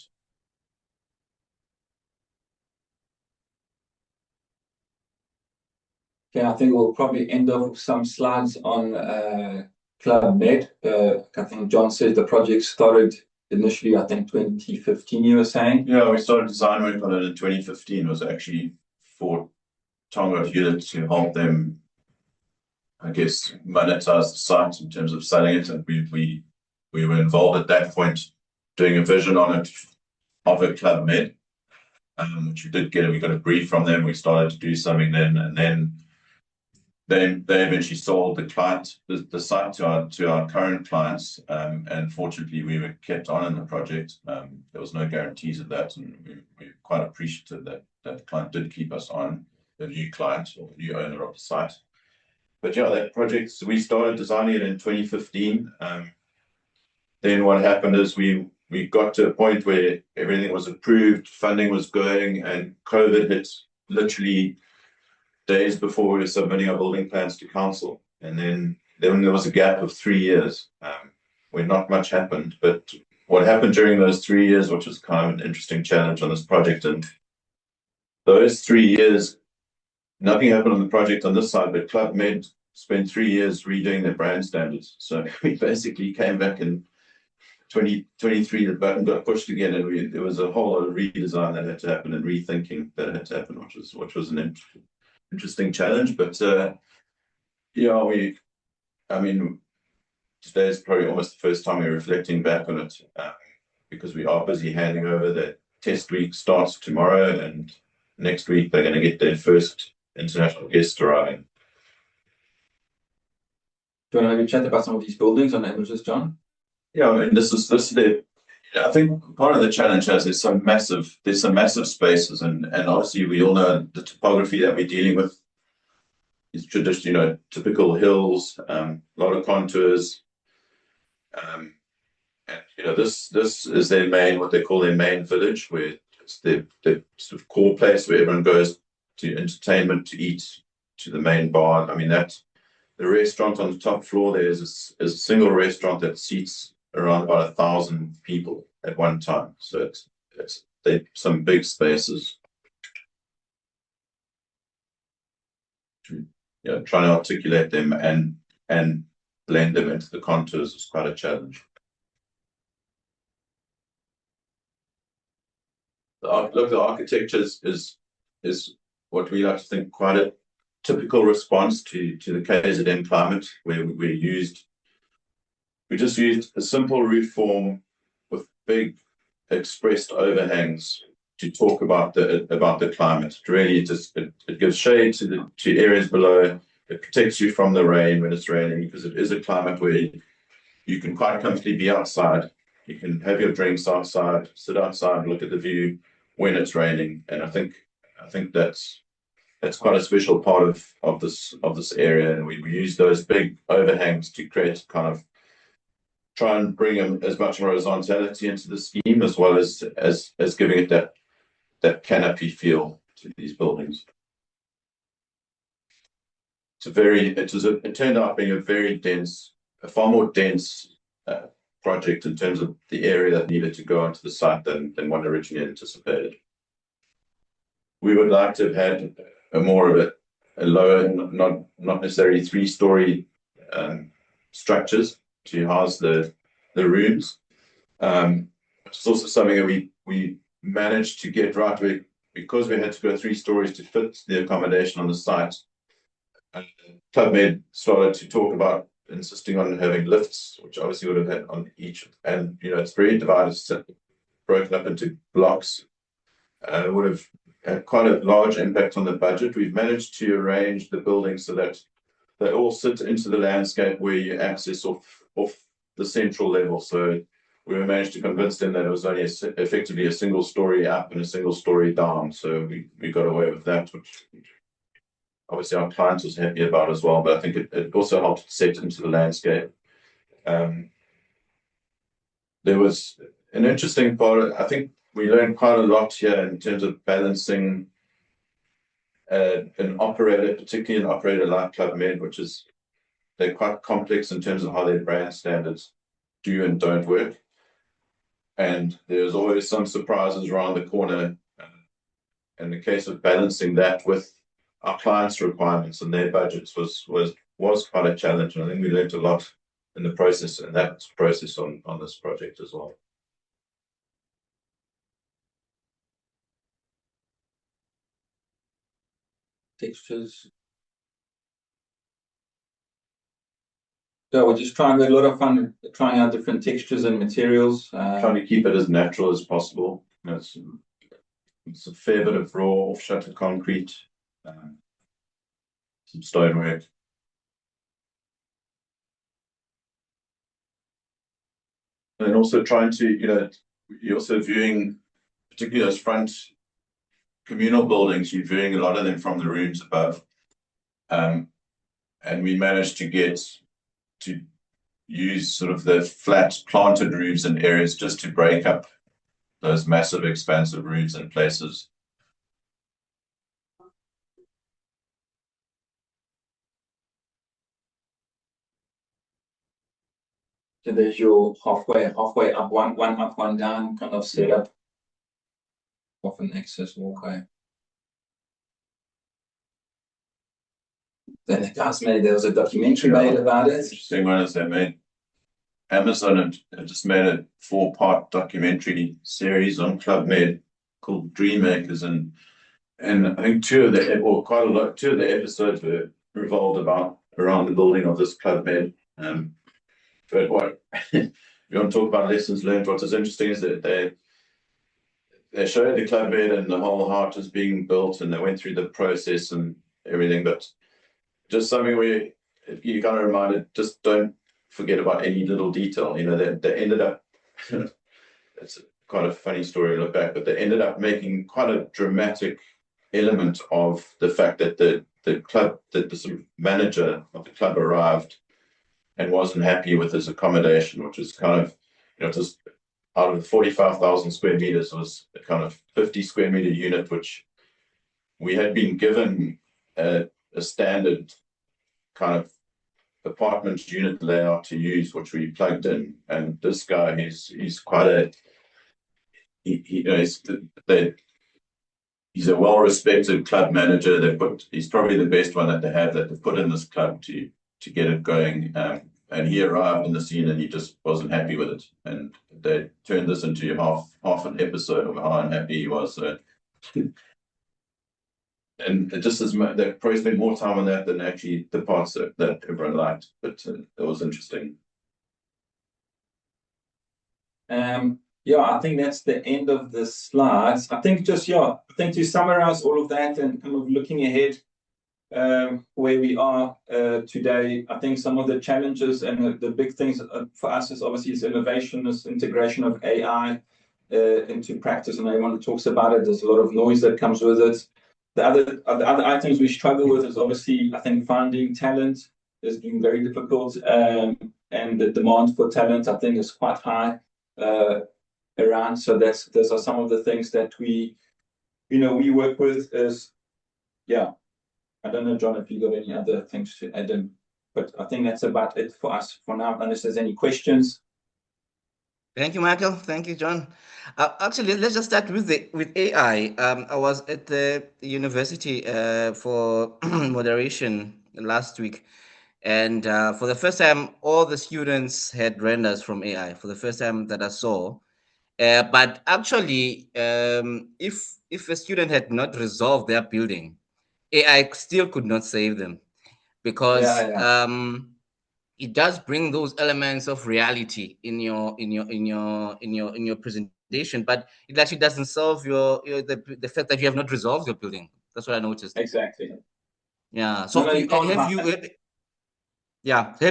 S3: Okay, I think we'll probably end off with some slides on Club Med. I think John says the project started initially, I think 2015, you were saying?
S7: Yeah, we started design work on it in 2015. It was actually for Tonga Hewlett to help them, I guess, monetize the site in terms of selling it. And we were involved at that point doing a vision on it of a Club Med, which we did get. We got a brief from them. We started to do something then, and then they eventually sold the site to our current clients, and fortunately we were kept on in the project. There was no guarantees of that, and we're quite appreciative that the client did keep us on, the new client or the new owner of the site. But yeah, that project, so we started designing it in 2015. Then what happened is we got to a point where everything was approved, funding was going, and COVID hit literally days before we were submitting our building plans to council. And then there was a gap of 3 years where not much happened. But what happened during those 3 years, which was kind of an interesting challenge on this project, and those 3 years, nothing happened on the project on this side, but Club Med spent 3 years redoing their brand standards. So we basically came back and 2023, the button got pushed again, and there was a whole lot of redesign that had to happen and rethinking that had to happen, which was an interesting challenge. But yeah, I mean, today is probably almost the first time we're reflecting back on it, because we are busy handing over. The test week starts tomorrow, and next week they're going to get their first international guests arriving.
S3: Do you want to have a chat about some of these buildings on the images, John?
S7: Yeah, I mean, this is the. I think part of the challenge is there's some massive spaces, and obviously we all know the topography that we're dealing with is traditional, typical hills, a lot of contours. And this is their main, what they call their main village, where it's the sort of core place where everyone goes to entertainment, to eat, to the main bar. I mean, that the restaurant on the top floor there is a single restaurant that seats around about 1,000 people at one time. So it's some big spaces. Trying to articulate them and blend them into the contours is quite a challenge. The architecture is what we like to think quite a typical response to the KZN climate, where we just used a simple roof form with big expressed overhangs to talk about the climate. It really it gives shade to areas below. It protects you from the rain when it's raining, because it is a climate where you can quite comfortably be outside. You can have your drinks outside, sit outside, look at the view when it's raining. And I think that's quite a special part of this area. And we use those big overhangs to create try and bring as much horizontality into the scheme, as well as giving it that canopy feel to these buildings. It turned out being a far more dense project in terms of the area that needed to go onto the site than what originally anticipated. We would like to have had more of a lower, not necessarily 3-story structures to house the rooms. It's also something that we managed to get right, because we had to go 3 stories to fit the accommodation on the site. Club Med started to talk about insisting on having lifts, which obviously would have had on each, and it's very divided, broken up into blocks. It would have had quite a large impact on the budget. We've managed to arrange the buildings so that they all sit into the landscape where you access off the central level. So we managed to convince them that it was only effectively a single story up and a single story down. So we got away with that, which obviously our client was happy about as well. But I think it also helped set into the landscape. There was an interesting part. I think we learned quite a lot here in terms of balancing an operator, particularly an operator like Club Med, which is, they're quite complex in terms of how their brand standards do and don't work. And there's always some surprises around the corner. In the case of balancing that with our clients' requirements and their budgets was quite a challenge. And I think we learned a lot in the process, and that process on this project as well.
S3: Textures. So we're just trying a lot of fun trying out different textures and materials.
S7: Trying to keep it as natural as possible. It's a fair bit of raw off-shutter concrete, some stonework. And also trying to, you're also viewing, particularly those front communal buildings, you're viewing a lot of them from the rooms above. And we managed to use sort of the flat planted roofs in areas just to break up those massive expansive roofs in places.
S3: So there's your halfway up, one up, one down kind of setup of an access walkway. Then the guys there was a documentary made about it.
S7: Interesting one is they made Amazon had just made a 4-part documentary series on Club Med called Dreammakers, and I think two of the episodes were revolved around the building of this Club Med. But what if you want to talk about lessons learned, what is interesting is that they showed the Club Med and the whole heart was being built, and they went through the process and everything, but just something where you kind of reminded, just don't forget about any little detail. You know, they ended up, it's quite a funny story to look back, but they ended up making quite a dramatic element of the fact that the sort of manager of the club arrived and wasn't happy with his accommodation, which was kind of, just out of the 45,000 square meters was a kind of 50 square meter unit, which we had been given a standard kind of apartment unit layout to use, which we plugged in. And this guy, he's quite he's a well-respected club manager. He's probably the best one that they've put in this club to get it going. And he arrived in the scene and he just wasn't happy with it. And they turned this into half an episode of how unhappy he was. So, and it just they probably spent more time on that than actually the parts that everyone liked. But it was interesting.
S3: Yeah, I think that's the end of the slides. I think to summarize all of that and kind of looking ahead where we are today, I think some of the challenges and the big things for us is obviously innovation, this integration of AI into practice, and everyone talks about it. There's a lot of noise that comes with it. The other items we struggle with is obviously, I think, finding talent has been very difficult, and the demand for talent, I think, is quite high around. So those are some of the things that we work with. I don't know, John, if you got any other things to add in, but I think that's about it for us for now, unless there's any questions.
S1: Thank you, Michael. Thank you, John. Actually, let's just start with AI. I was at the university for moderation last week, and for the first time, all the students had renders from AI for the first time that I saw. But actually, if a student had not resolved their building, AI still could not save them, because it does bring those elements of reality in your presentation, but it actually doesn't solve the fact that you have not resolved your building. That's what I noticed.
S3: Exactly.
S1: Yeah. So have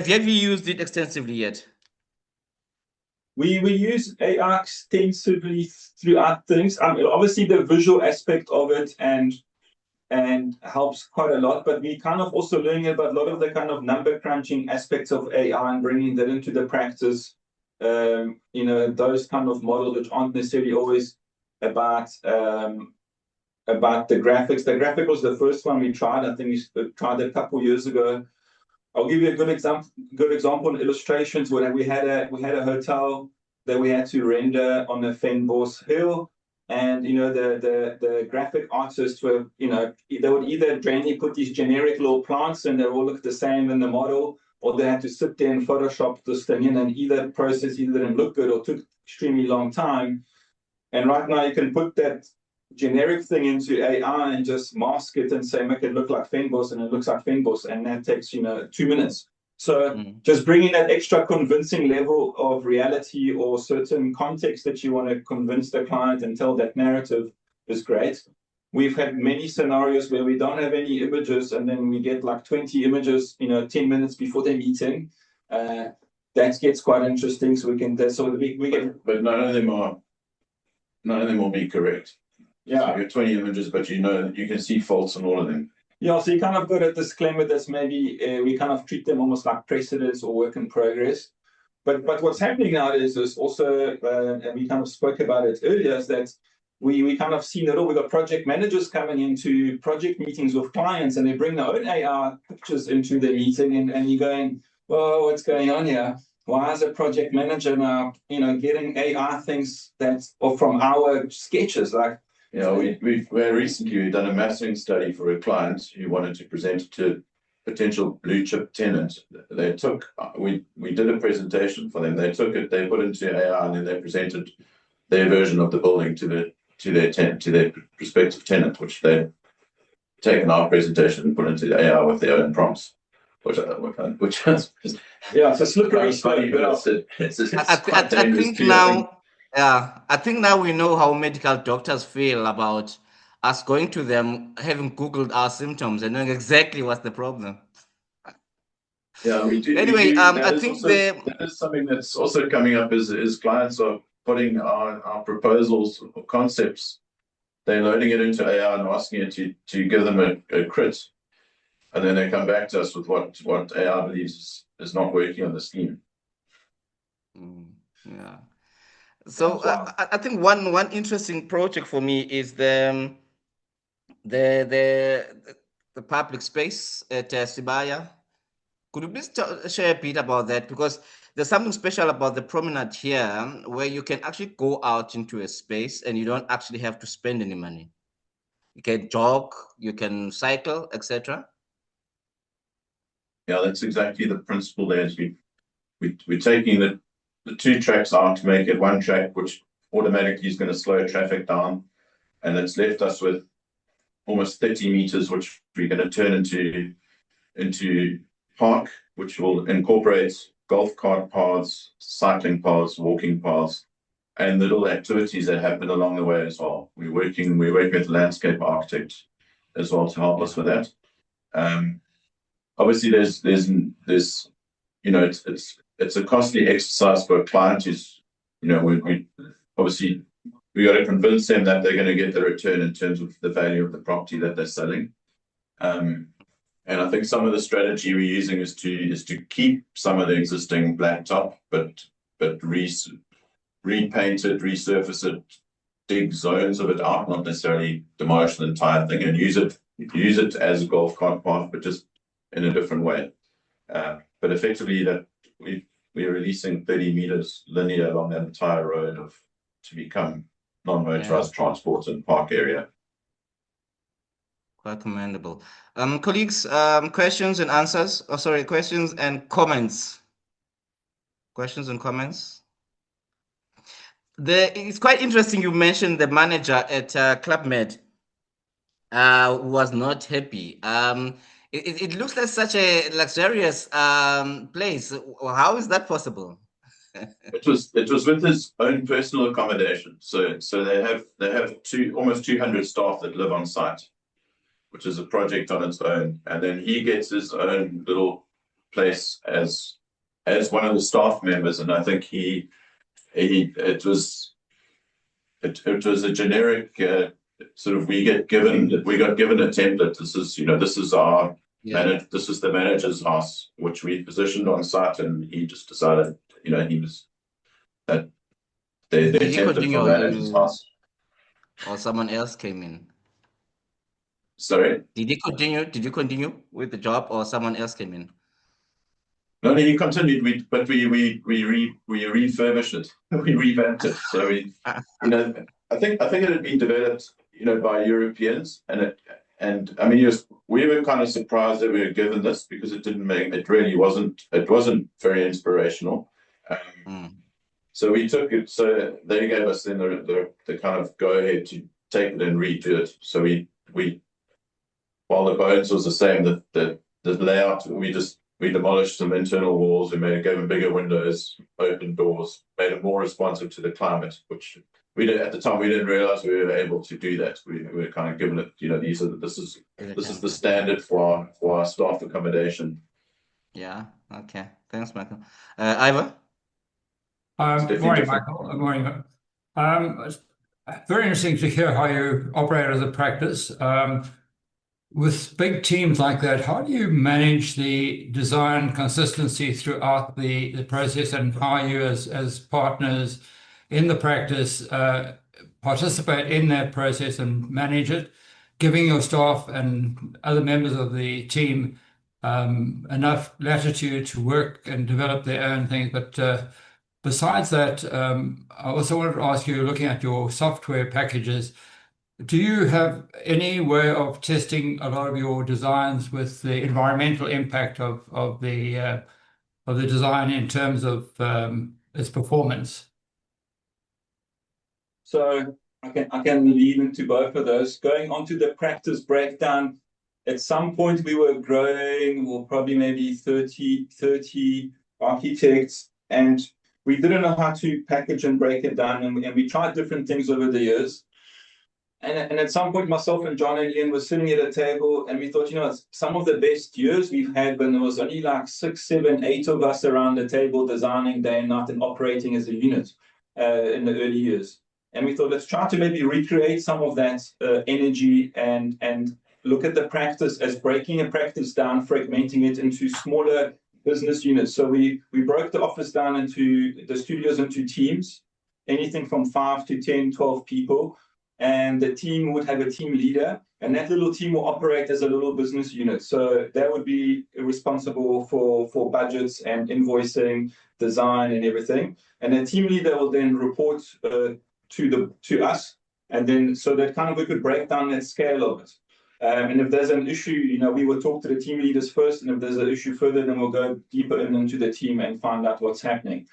S1: you used it extensively yet?
S3: We use AI extensively throughout things. Obviously, the visual aspect of it and helps quite a lot, but we kind of also learning about a lot of the kind of number crunching aspects of AI and bringing that into the practice. Those kind of models which aren't necessarily always about the graphics. The graphic was the first one we tried. I think we tried it a couple of years ago. I'll give you a good example in illustrations where we had a hotel that we had to render on the Fenbos Hill. And the graphic artists were, they would either randomly put these generic little plants and they all look the same in the model, or they had to sit there and Photoshop this thing in, and either process didn't look good or took extremely long time. And right now you can put that generic thing into AI and just mask it and say, make it look like Fenbos, and it looks like Fenbos, and that takes 2 minutes. So just bringing that extra convincing level of reality or certain context that you want to convince the client and tell that narrative is great. We've had many scenarios where we don't have any images, and then we get like 20 images, 10 minutes before the meeting. That gets quite interesting. So we get.
S7: But none of them will be correct.
S3: Yeah,
S7: so you have 20 images, but you can see faults in all of them.
S3: Yeah, so you kind of got a disclaimer that's maybe we kind of treat them almost like precedents or work in progress. But what's happening now is also, and we kind of spoke about it earlier, is that we kind of seen that we've got project managers coming into project meetings with clients, and they bring their own AI pictures into the meeting, and you're going, whoa, what's going on here? Why is a project manager now, getting AI things that are from our sketches? Like,
S7: yeah, we recently done a massing study for a client who wanted to present it to potential blue chip tenant, they took, we did a presentation for them. They took it, they put into AI, and then they presented their version of the building to their prospective tenant, which they'd taken our presentation and put into AI with their own prompts. Which is
S3: Yeah, it's a slippery
S7: funny,
S3: slope.
S7: but it's
S1: I
S7: quite dangerous
S1: think
S7: too, I
S1: now, yeah, I think now we know how medical doctors feel about us going to them, having Googled our symptoms and knowing exactly what's the problem.
S7: Yeah, we do.
S1: Anyway,
S7: That
S1: I
S7: is
S1: think
S7: also, that is something that's also coming up is clients are putting our proposals or concepts, they're loading it into AI and asking it to give them a crit. And then they come back to us with what AI believes is not working on the scheme.
S1: Yeah. So I think one interesting project for me is the public space at Sibaya. Could you please share a bit about that? Because there's something special about the promenade here where you can actually go out into a space and you don't actually have to spend any money. You can jog, you can cycle, etc.
S7: Yeah, that's exactly the principle there. We're taking the two tracks out to make it one track, which automatically is going to slow traffic down. And it's left us with almost 30 meters, which we're going to turn into park, which will incorporate golf cart paths, cycling paths, walking paths, and little activities that happen along the way as well. We're working with landscape architects as well to help us with that. Obviously, there's it's a costly exercise for a client who's, we obviously we got to convince them that they're going to get the return in terms of the value of the property that they're selling. And I think some of the strategy we're using is to keep some of the existing blacktop, but repaint it, resurface it, dig zones of it out, not necessarily demolish the entire thing, and use it as a golf cart path, but just in a different way. But effectively, that we're releasing 30 meters linear along that entire road to become non-motorized transport and park area.
S1: Quite commendable. Colleagues, questions and answers. Oh, sorry, questions and comments. Questions and comments. It's quite interesting you mentioned the manager at Club Med was not happy. It looks like such a luxurious place. How is that possible?
S7: It was with his own personal accommodation. So they have almost 200 staff that live on site, which is a project on its own. And then he gets his own little place as one of the staff members. And I think it was a generic sort of we got given a template. This is our this is the manager's house, which we positioned on site, and he just decided he was that they template for manager's house.
S1: Or someone else came in.
S7: Sorry?
S1: Did you continue with the job, or someone else came in?
S7: No, he continued. But we refurbished it. We revamped it. So I think it had been developed, by Europeans, and I mean, we were kind of surprised that we were given this because it really wasn't very inspirational. So we took it. So they gave us then the kind of go ahead to take it and redo it. So we while the bones was the same, the layout, we demolished some internal walls, we gave them bigger windows, open doors, made it more responsive to the climate, which at the time we didn't realize we were able to do that. We were kind of given it, this is the standard for our staff accommodation.
S1: Yeah. Okay. Thanks, Michael. Ivor?
S4: Good morning, Michael. Good morning. It's very interesting to hear how you operate as a practice. With big teams like that, how do you manage the design consistency throughout the process, and how you as partners in the practice participate in that process and manage it, giving your staff and other members of the team enough latitude to work and develop their own things? But besides that, I also wanted to ask you, looking at your software packages, do you have any way of testing a lot of your designs with the environmental impact of the design in terms of its performance?
S3: So I can lead into both of those. Going on to the practice breakdown, at some point we were growing, well, probably maybe 30 architects, and we didn't know how to package and break it down, and we tried different things over the years. And at some point, myself and John and Ian were sitting at a table, and we thought, some of the best years we've had when there was only like 6, 7, 8 of us around the table designing day and night and operating as a unit in the early years. And we thought, let's try to maybe recreate some of that energy and look at the practice as breaking a practice down, fragmenting it into smaller business units. So we broke the office down into the studios into teams, anything from 5 to 10, 12 people. And the team would have a team leader, and that little team will operate as a little business unit. So that would be responsible for budgets and invoicing, design, and everything. And the team leader will then report to us, and then so that kind of we could break down that scale of it. And if there's an issue, we will talk to the team leaders first, and if there's an issue further, then we'll go deeper into the team and find out what's happening.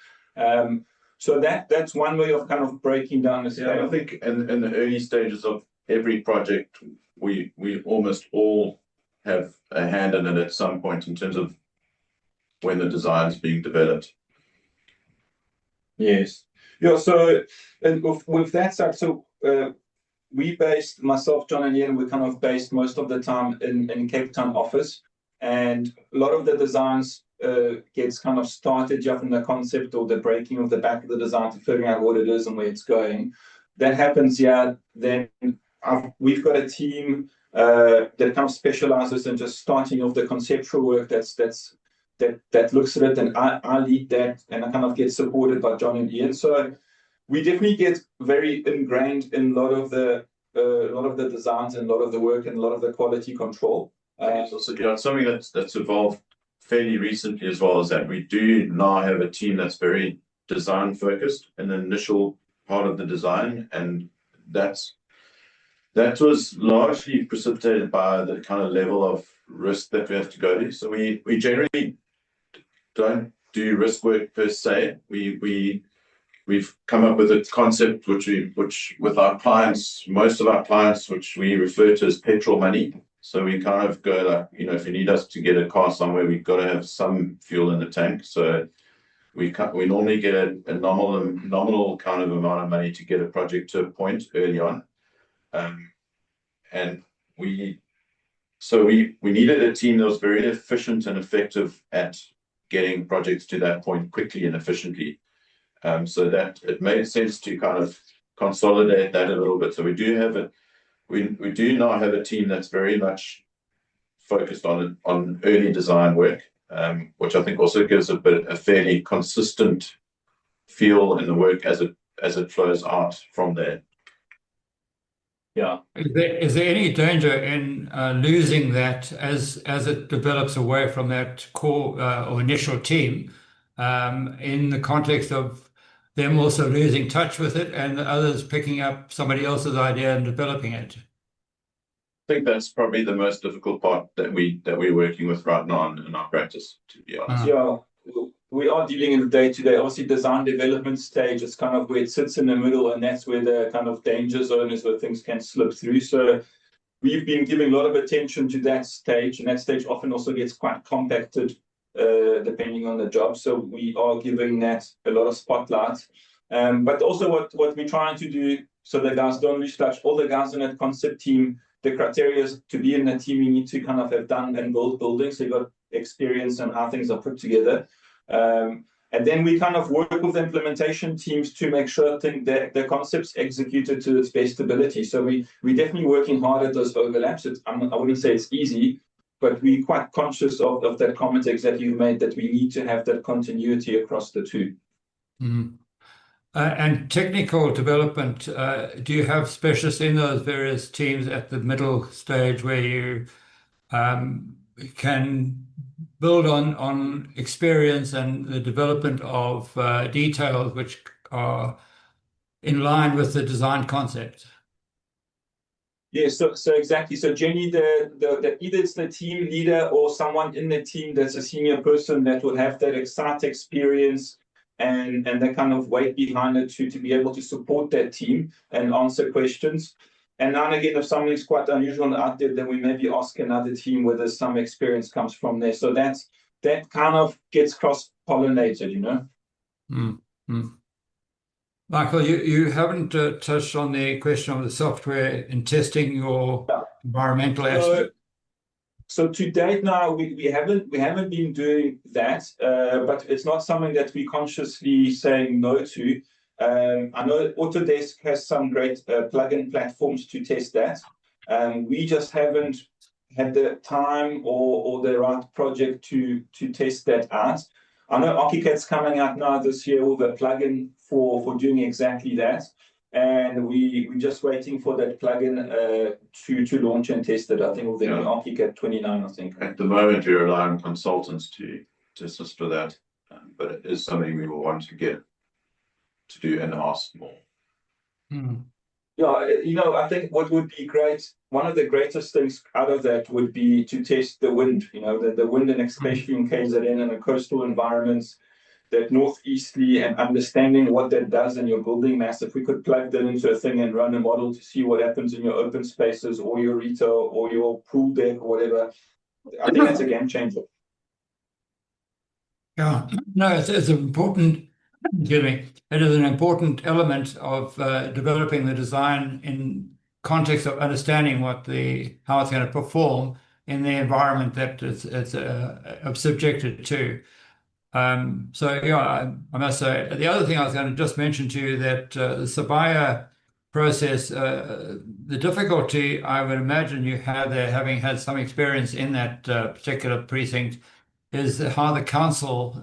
S3: So that's one way of kind of breaking down the scale.
S7: Yeah, I think in the early stages of every project, we almost all have a hand in it at some point in terms of when the design is being developed.
S3: Yes. Yeah. So and with that side, so we based myself, John and Ian, we kind of based most of the time in Cape Town office, and a lot of the designs gets kind of started just from the concept or the breaking of the back of the design to figuring out what it is and where it's going. That happens, yeah. Then we've got a team that kind of specializes in just starting off the conceptual work that looks at it, and I lead that, and I kind of get supported by John and Ian. So we definitely get very ingrained in a lot of the designs and a lot of the work and a lot of the quality control.
S7: It's also something that's evolved fairly recently as well, as that we do now have a team that's very design focused in the initial part of the design, and that was largely precipitated by the kind of level of risk that we have to go to. So we generally don't do risk work per se. We've come up with a concept which with our clients, most of our clients, which we refer to as petrol money. So we kind of go like, if you need us to get a car somewhere, we've got to have some fuel in the tank. So we normally get a nominal kind of amount of money to get a project to a point early on. And we needed a team that was very efficient and effective at getting projects to that point quickly and efficiently. So that it made sense to kind of consolidate that a little bit. So we do now have a team that's very much focused on early design work, which I think also gives a fairly consistent feel in the work as it flows out from there.
S3: Yeah.
S4: Is there any danger in losing that as it develops away from that core or initial team, in the context of them also losing touch with it and others picking up somebody else's idea and developing it?
S7: I think that's probably the most difficult part that we're working with right now in our practice, to be honest.
S3: Yeah, we are dealing in the day-to-day. Obviously, design development stage is kind of where it sits in the middle, and that's where the kind of danger zone is, where things can slip through. So we've been giving a lot of attention to that stage, and that stage often also gets quite compacted depending on the job. So we are giving that a lot of spotlight. But also what we're trying to do, so the guys don't lose touch, all the guys in that concept team, the criteria is to be in the team, you need to kind of have done and built buildings. So you've got experience on how things are put together. And then we kind of work with the implementation teams to make sure the concept's executed to its best ability. So we're definitely working hard at those overlaps. I wouldn't say it's easy, but we're quite conscious of that comment that you made, that we need to have that continuity across the two.
S4: Mm-hmm. And technical development, do you have specialists in those various teams at the middle stage where you can build on experience and the development of details which are in line with the design concept?
S3: Yeah, so exactly. So generally, the either it's the team leader or someone in the team that's a senior person that will have that excite experience and that kind of weight behind it to be able to support that team and answer questions. And now and again, if something's quite unusual out there, then we maybe ask another team whether some experience comes from there. So that kind of gets cross-pollinated, you know.
S4: Michael, you haven't touched on the question of the software in testing your environmental aspect.
S3: So to date now, we haven't been doing that, but it's not something that we consciously saying no to. I know Autodesk has some great plugin platforms to test that. We just haven't had the time or the right project to test that out. I know ArchiCAD's coming out now this year with a plugin for doing exactly that. And we're just waiting for that plugin to launch and test it. I think we'll be on ArchiCAD 29, I think.
S7: At the moment, we rely on consultants to assist with that, but it is something we will want to get to do in-house more.
S3: Yeah, you know, I think what would be great, one of the greatest things out of that would be to test the wind, you know, the wind, and especially in KZN and the coastal environments, that northeasterly, and understanding what that does in your building mass. If we could plug that into a thing and run a model to see what happens in your open spaces or your retail or your pool deck or whatever, I think that's a game changer.
S4: Yeah, no, it's important. Excuse me. It is an important element of developing the design in context of understanding how it's going to perform in the environment that it's subjected to. So yeah, I must say the other thing I was going to just mention to you that the SAIA process, the difficulty I would imagine you have there, having had some experience in that particular precinct, is how the council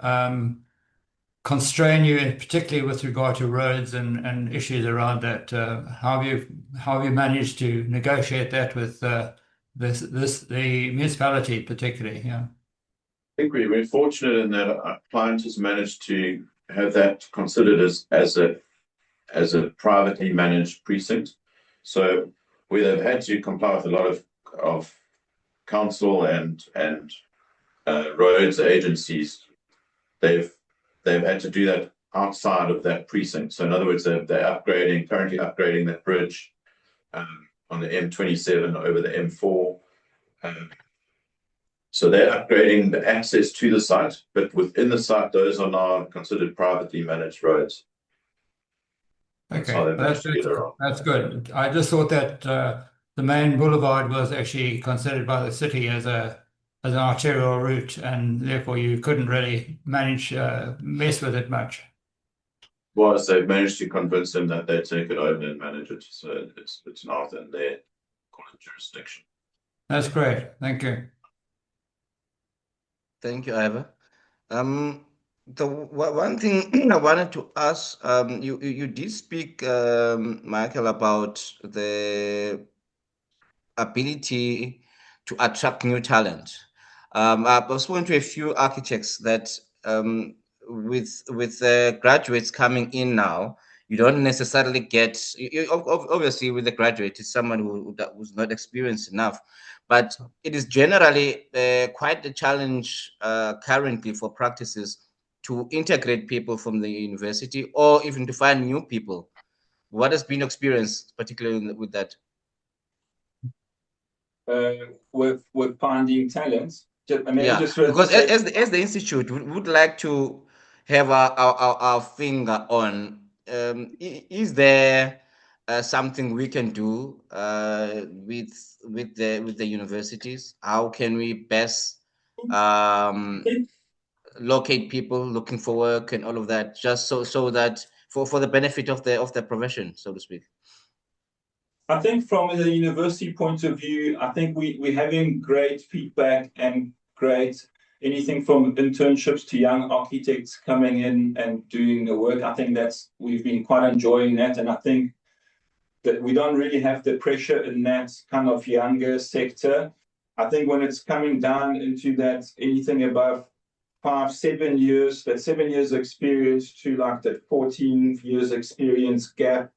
S4: constrain you, and particularly with regard to roads and issues around that. How have you managed to negotiate that with the municipality, particularly? Yeah.
S7: I think we're fortunate in that our client has managed to have that considered as a privately managed precinct. So where they've had to comply with a lot of council and roads agencies, they've had to do that outside of that precinct. So in other words, they're currently upgrading that bridge on the M27 over the M4. So they're upgrading the access to the site, but within the site, those are now considered privately managed roads.
S4: Okay, that's good. I just thought that the main boulevard was actually considered by the city as an arterial route, and therefore you couldn't really mess with it much.
S7: Well, they've managed to convince them that they take it over and manage it, so it's now in their jurisdiction.
S4: That's great. Thank you.
S1: Thank you, Ivor. The one thing I wanted to ask, you did speak, Michael, about the ability to attract new talent. I've spoken to a few architects that with the graduates coming in now, you don't necessarily get, obviously with the graduate, it's someone who's not experienced enough, but it is generally quite a challenge currently for practices to integrate people from the university or even to find new people. What has been experienced, particularly with that?
S3: With finding talents.
S1: Because as the institute would like to have our finger on, is there something we can do with the universities? How can we best locate people looking for work and all of that, just so that for the benefit of the profession, so to speak?
S3: I think from the university point of view, I think we're having great feedback and great anything from internships to young architects coming in and doing the work. I think we've been quite enjoying that, and I think that we don't really have the pressure in that kind of younger sector. I think when it's coming down into that anything above 5-7 years, that 7 years experience to like that 14 years experience gap,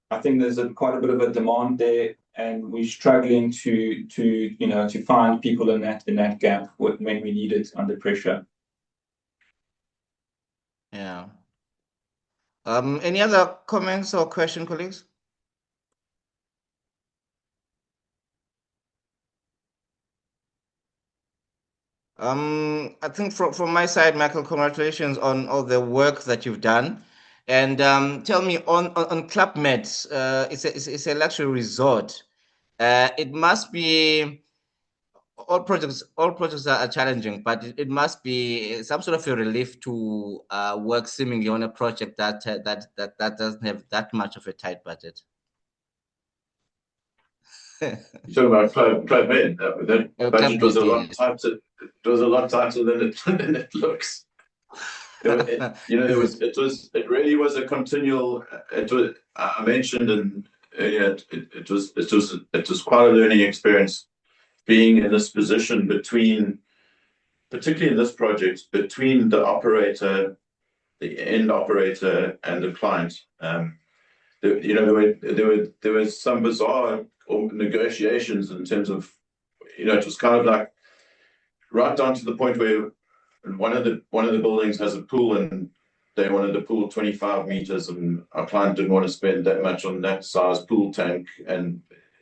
S3: I think there's quite a bit of a demand there. and we're struggling to find people in that gap when we need it under pressure.
S1: Yeah. Any other comments or question, colleagues? I think from my side, Michael, congratulations on all the work that you've done. And tell me, on Club Med, it's a luxury resort. It must be all projects are challenging, but it must be some sort of a relief to work seemingly on a project that doesn't have that much of a tight budget.
S7: You're talking about Club Med. That budget was a lot tighter. It was a lot tighter than it looks. It really was a continual. I mentioned, and it was quite a learning experience being in this position between, particularly in this project, between the operator, the end operator, and the client. There was some bizarre negotiations in terms of, it was kind of like right down to the point where one of the buildings has a pool and they wanted a pool 25 meters, and our client didn't want to spend that much on that size pool tank. And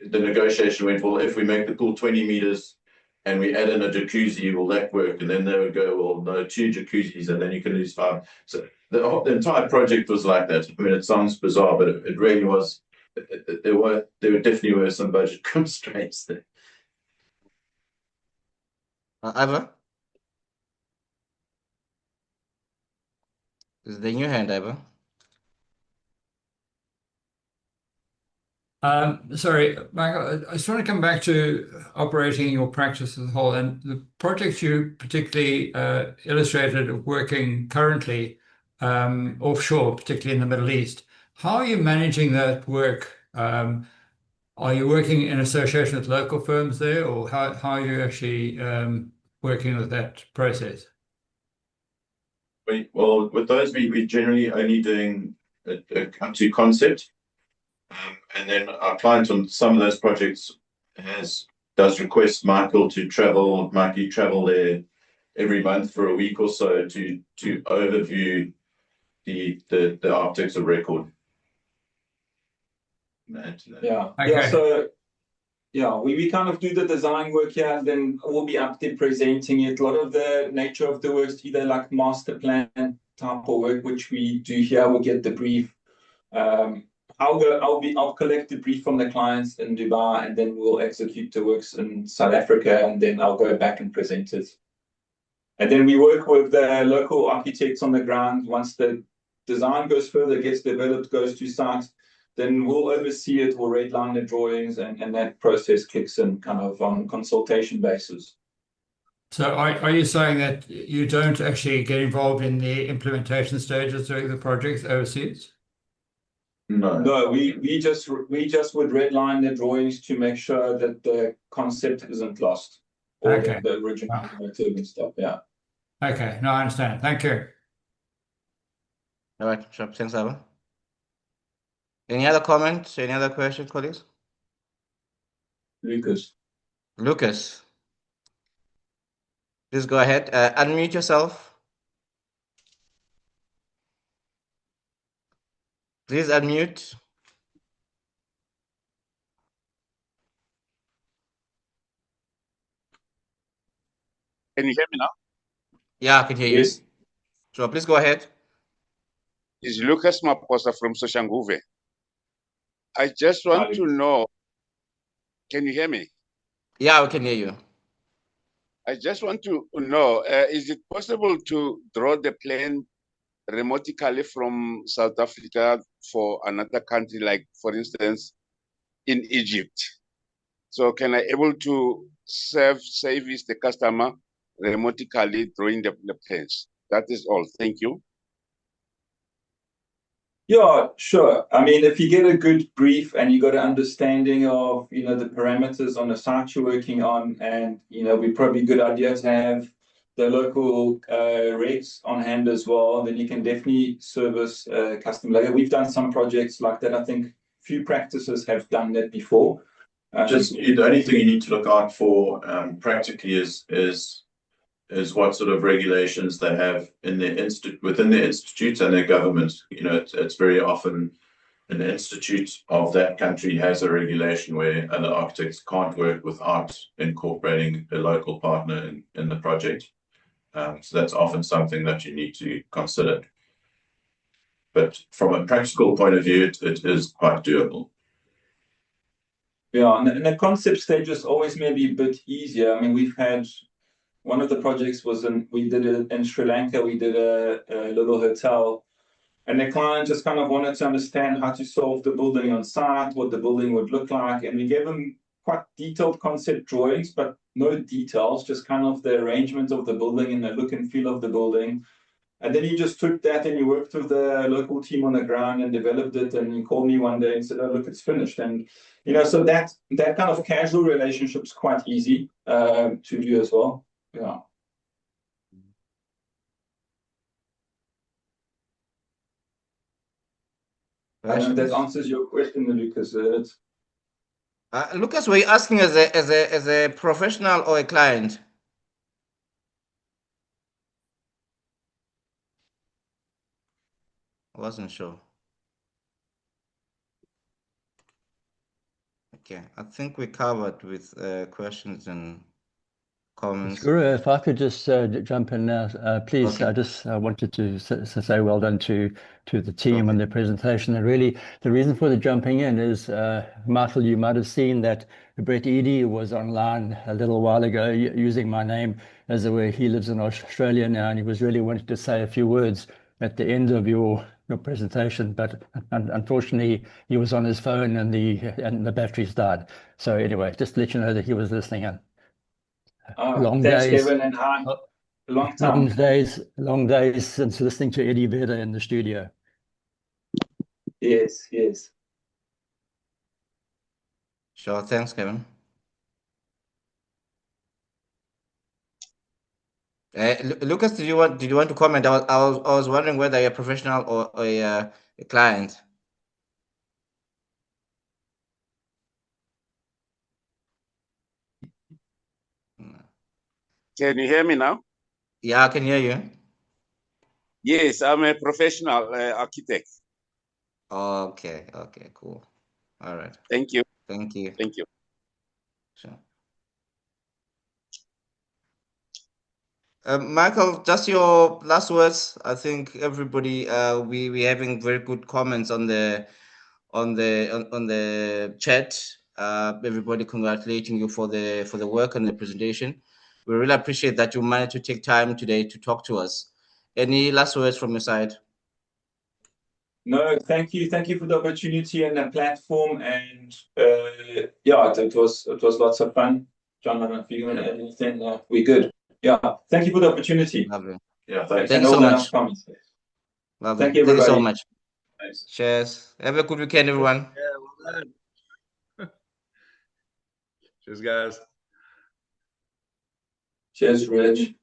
S7: the negotiation went, well, if we make the pool 20 meters and we add in a jacuzzi, will that work? And then they would go, well, no, 2 jacuzzis, and then you can use 5. So the entire project was like that. I mean, it sounds bizarre, but it really was. There definitely were some budget constraints there.
S1: Ivor? Is the new hand, Ivor?
S4: Sorry, Michael, I just want to come back to operating your practice as a whole, and the projects you particularly illustrated of working currently offshore, particularly in the Middle East. How are you managing that work? Are you working in association with local firms there, or how are you actually working with that process?
S7: Well, with those, we're generally only doing a country concept. And then our client on some of those projects does request Michael to travel there every month for a week or so to overview the optics of record.
S3: Yeah.
S4: Okay.
S3: Yeah. So we kind of do the design work here, and then we'll be up there presenting it. A lot of the nature of the work is either like master plan type of work, which we do here. We get the brief. I'll collect the brief from the clients in Dubai, and then we'll execute the works in South Africa, and then I'll go back and present it. And then we work with the local architects on the ground. Once the design goes further, gets developed, goes to site, then we'll oversee it, we'll redline the drawings, and that process kicks in kind of on consultation basis.
S4: So are you saying that you don't actually get involved in the implementation stages during the projects overseas?
S3: No, we just would redline the drawings to make sure that the concept isn't lost, or the original motive and stuff. Yeah.
S4: Okay, no, I understand. Thank you.
S1: All right, sure. Thanks, Ivor. Any other comments? Any other questions, colleagues?
S3: Lucas,
S1: please go ahead. Unmute yourself. Please unmute.
S5: Can you hear me now?
S1: Yeah, I can hear you. So please go ahead.
S5: It's Lucas Maposa from Soshanguve. I just want to know, can you hear me?
S1: Yeah, we can hear you.
S5: I just want to know, is it possible to draw the plane remotely from South Africa for another country, like, for instance, in Egypt? So can I able to service the customer remotely drawing the planes? That is all. Thank you.
S3: Yeah, sure. I mean, if you get a good brief and you got an understanding of, the parameters on the site you're working on, and, we're probably a good idea to have the local regs on hand as well, then you can definitely service custom layer. We've done some projects like that. I think few practices have done that before.
S7: Just the only thing you need to look out for practically is what sort of regulations they have in their within their institutes and their government. You know, it's very often an institute of that country has a regulation where other architects can't work without incorporating a local partner in the project. So that's often something that you need to consider. But from a practical point of view, it is quite doable.
S3: Yeah, and the concept stage is always maybe a bit easier. I mean, we've had one of the projects we did it in Sri Lanka. We did a little hotel, and the client just kind of wanted to understand how to solve the building on site, what the building would look like, and we gave them quite detailed concept drawings, but no details, just kind of the arrangement of the building and the look and feel of the building. And then he just took that and he worked with the local team on the ground and developed it. And he called me one day and said, "Oh, look, it's finished." And, you know, so that kind of casual relationship is quite easy to do as well. Yeah. I don't know if that answers your question, Lucas.
S1: Lucas, were you asking as a professional or a client? I wasn't sure. Okay, I think we covered with questions and comments.
S6: Guru, if I could just jump in now, please.
S1: Okay.
S6: I just wanted to say well done to the team on their presentation. And really, the reason for the jumping in is, Michal, you might have seen that Brett Eady was online a little while ago using my name as though he lives in Australia now, and he was really wanting to say a few words at the end of your presentation, but unfortunately he was on his phone and the batteries died. So anyway, just to let you know that he was listening in. Long
S3: thanks,
S6: days,
S3: Kevin, and hi. Long time.
S6: Long days since listening to Eddie Vedder in the studio.
S3: Yes, yes.
S1: Sure, thanks, Kevin. Lucas, did you want to comment? I was wondering whether you're a professional or a client.
S5: Can you hear me now?
S1: Yeah, I can hear you.
S5: Yes, I'm a professional architect.
S1: Okay, cool. All right.
S5: Thank you.
S1: Thank you.
S5: Thank you.
S1: Sure. Michael, just your last words. I think everybody we having very good comments on the chat. Everybody congratulating you for the work and the presentation. We really appreciate that you managed to take time today to talk to us. Any last words from your side?
S3: No, thank you for the opportunity and the platform, and yeah, it was lots of fun. John, I don't know if you want to add anything. We're good. Yeah, thank you for the opportunity.
S1: Lovely.
S7: Yeah, thanks.
S1: Thank you so much.
S3: Lovely.
S1: Thank
S3: you, everybody.
S1: Thank you so much.
S7: Thanks.
S1: Cheers. Have a good weekend, everyone.
S8: Yeah, well done. Cheers, guys.
S3: Cheers, Rich.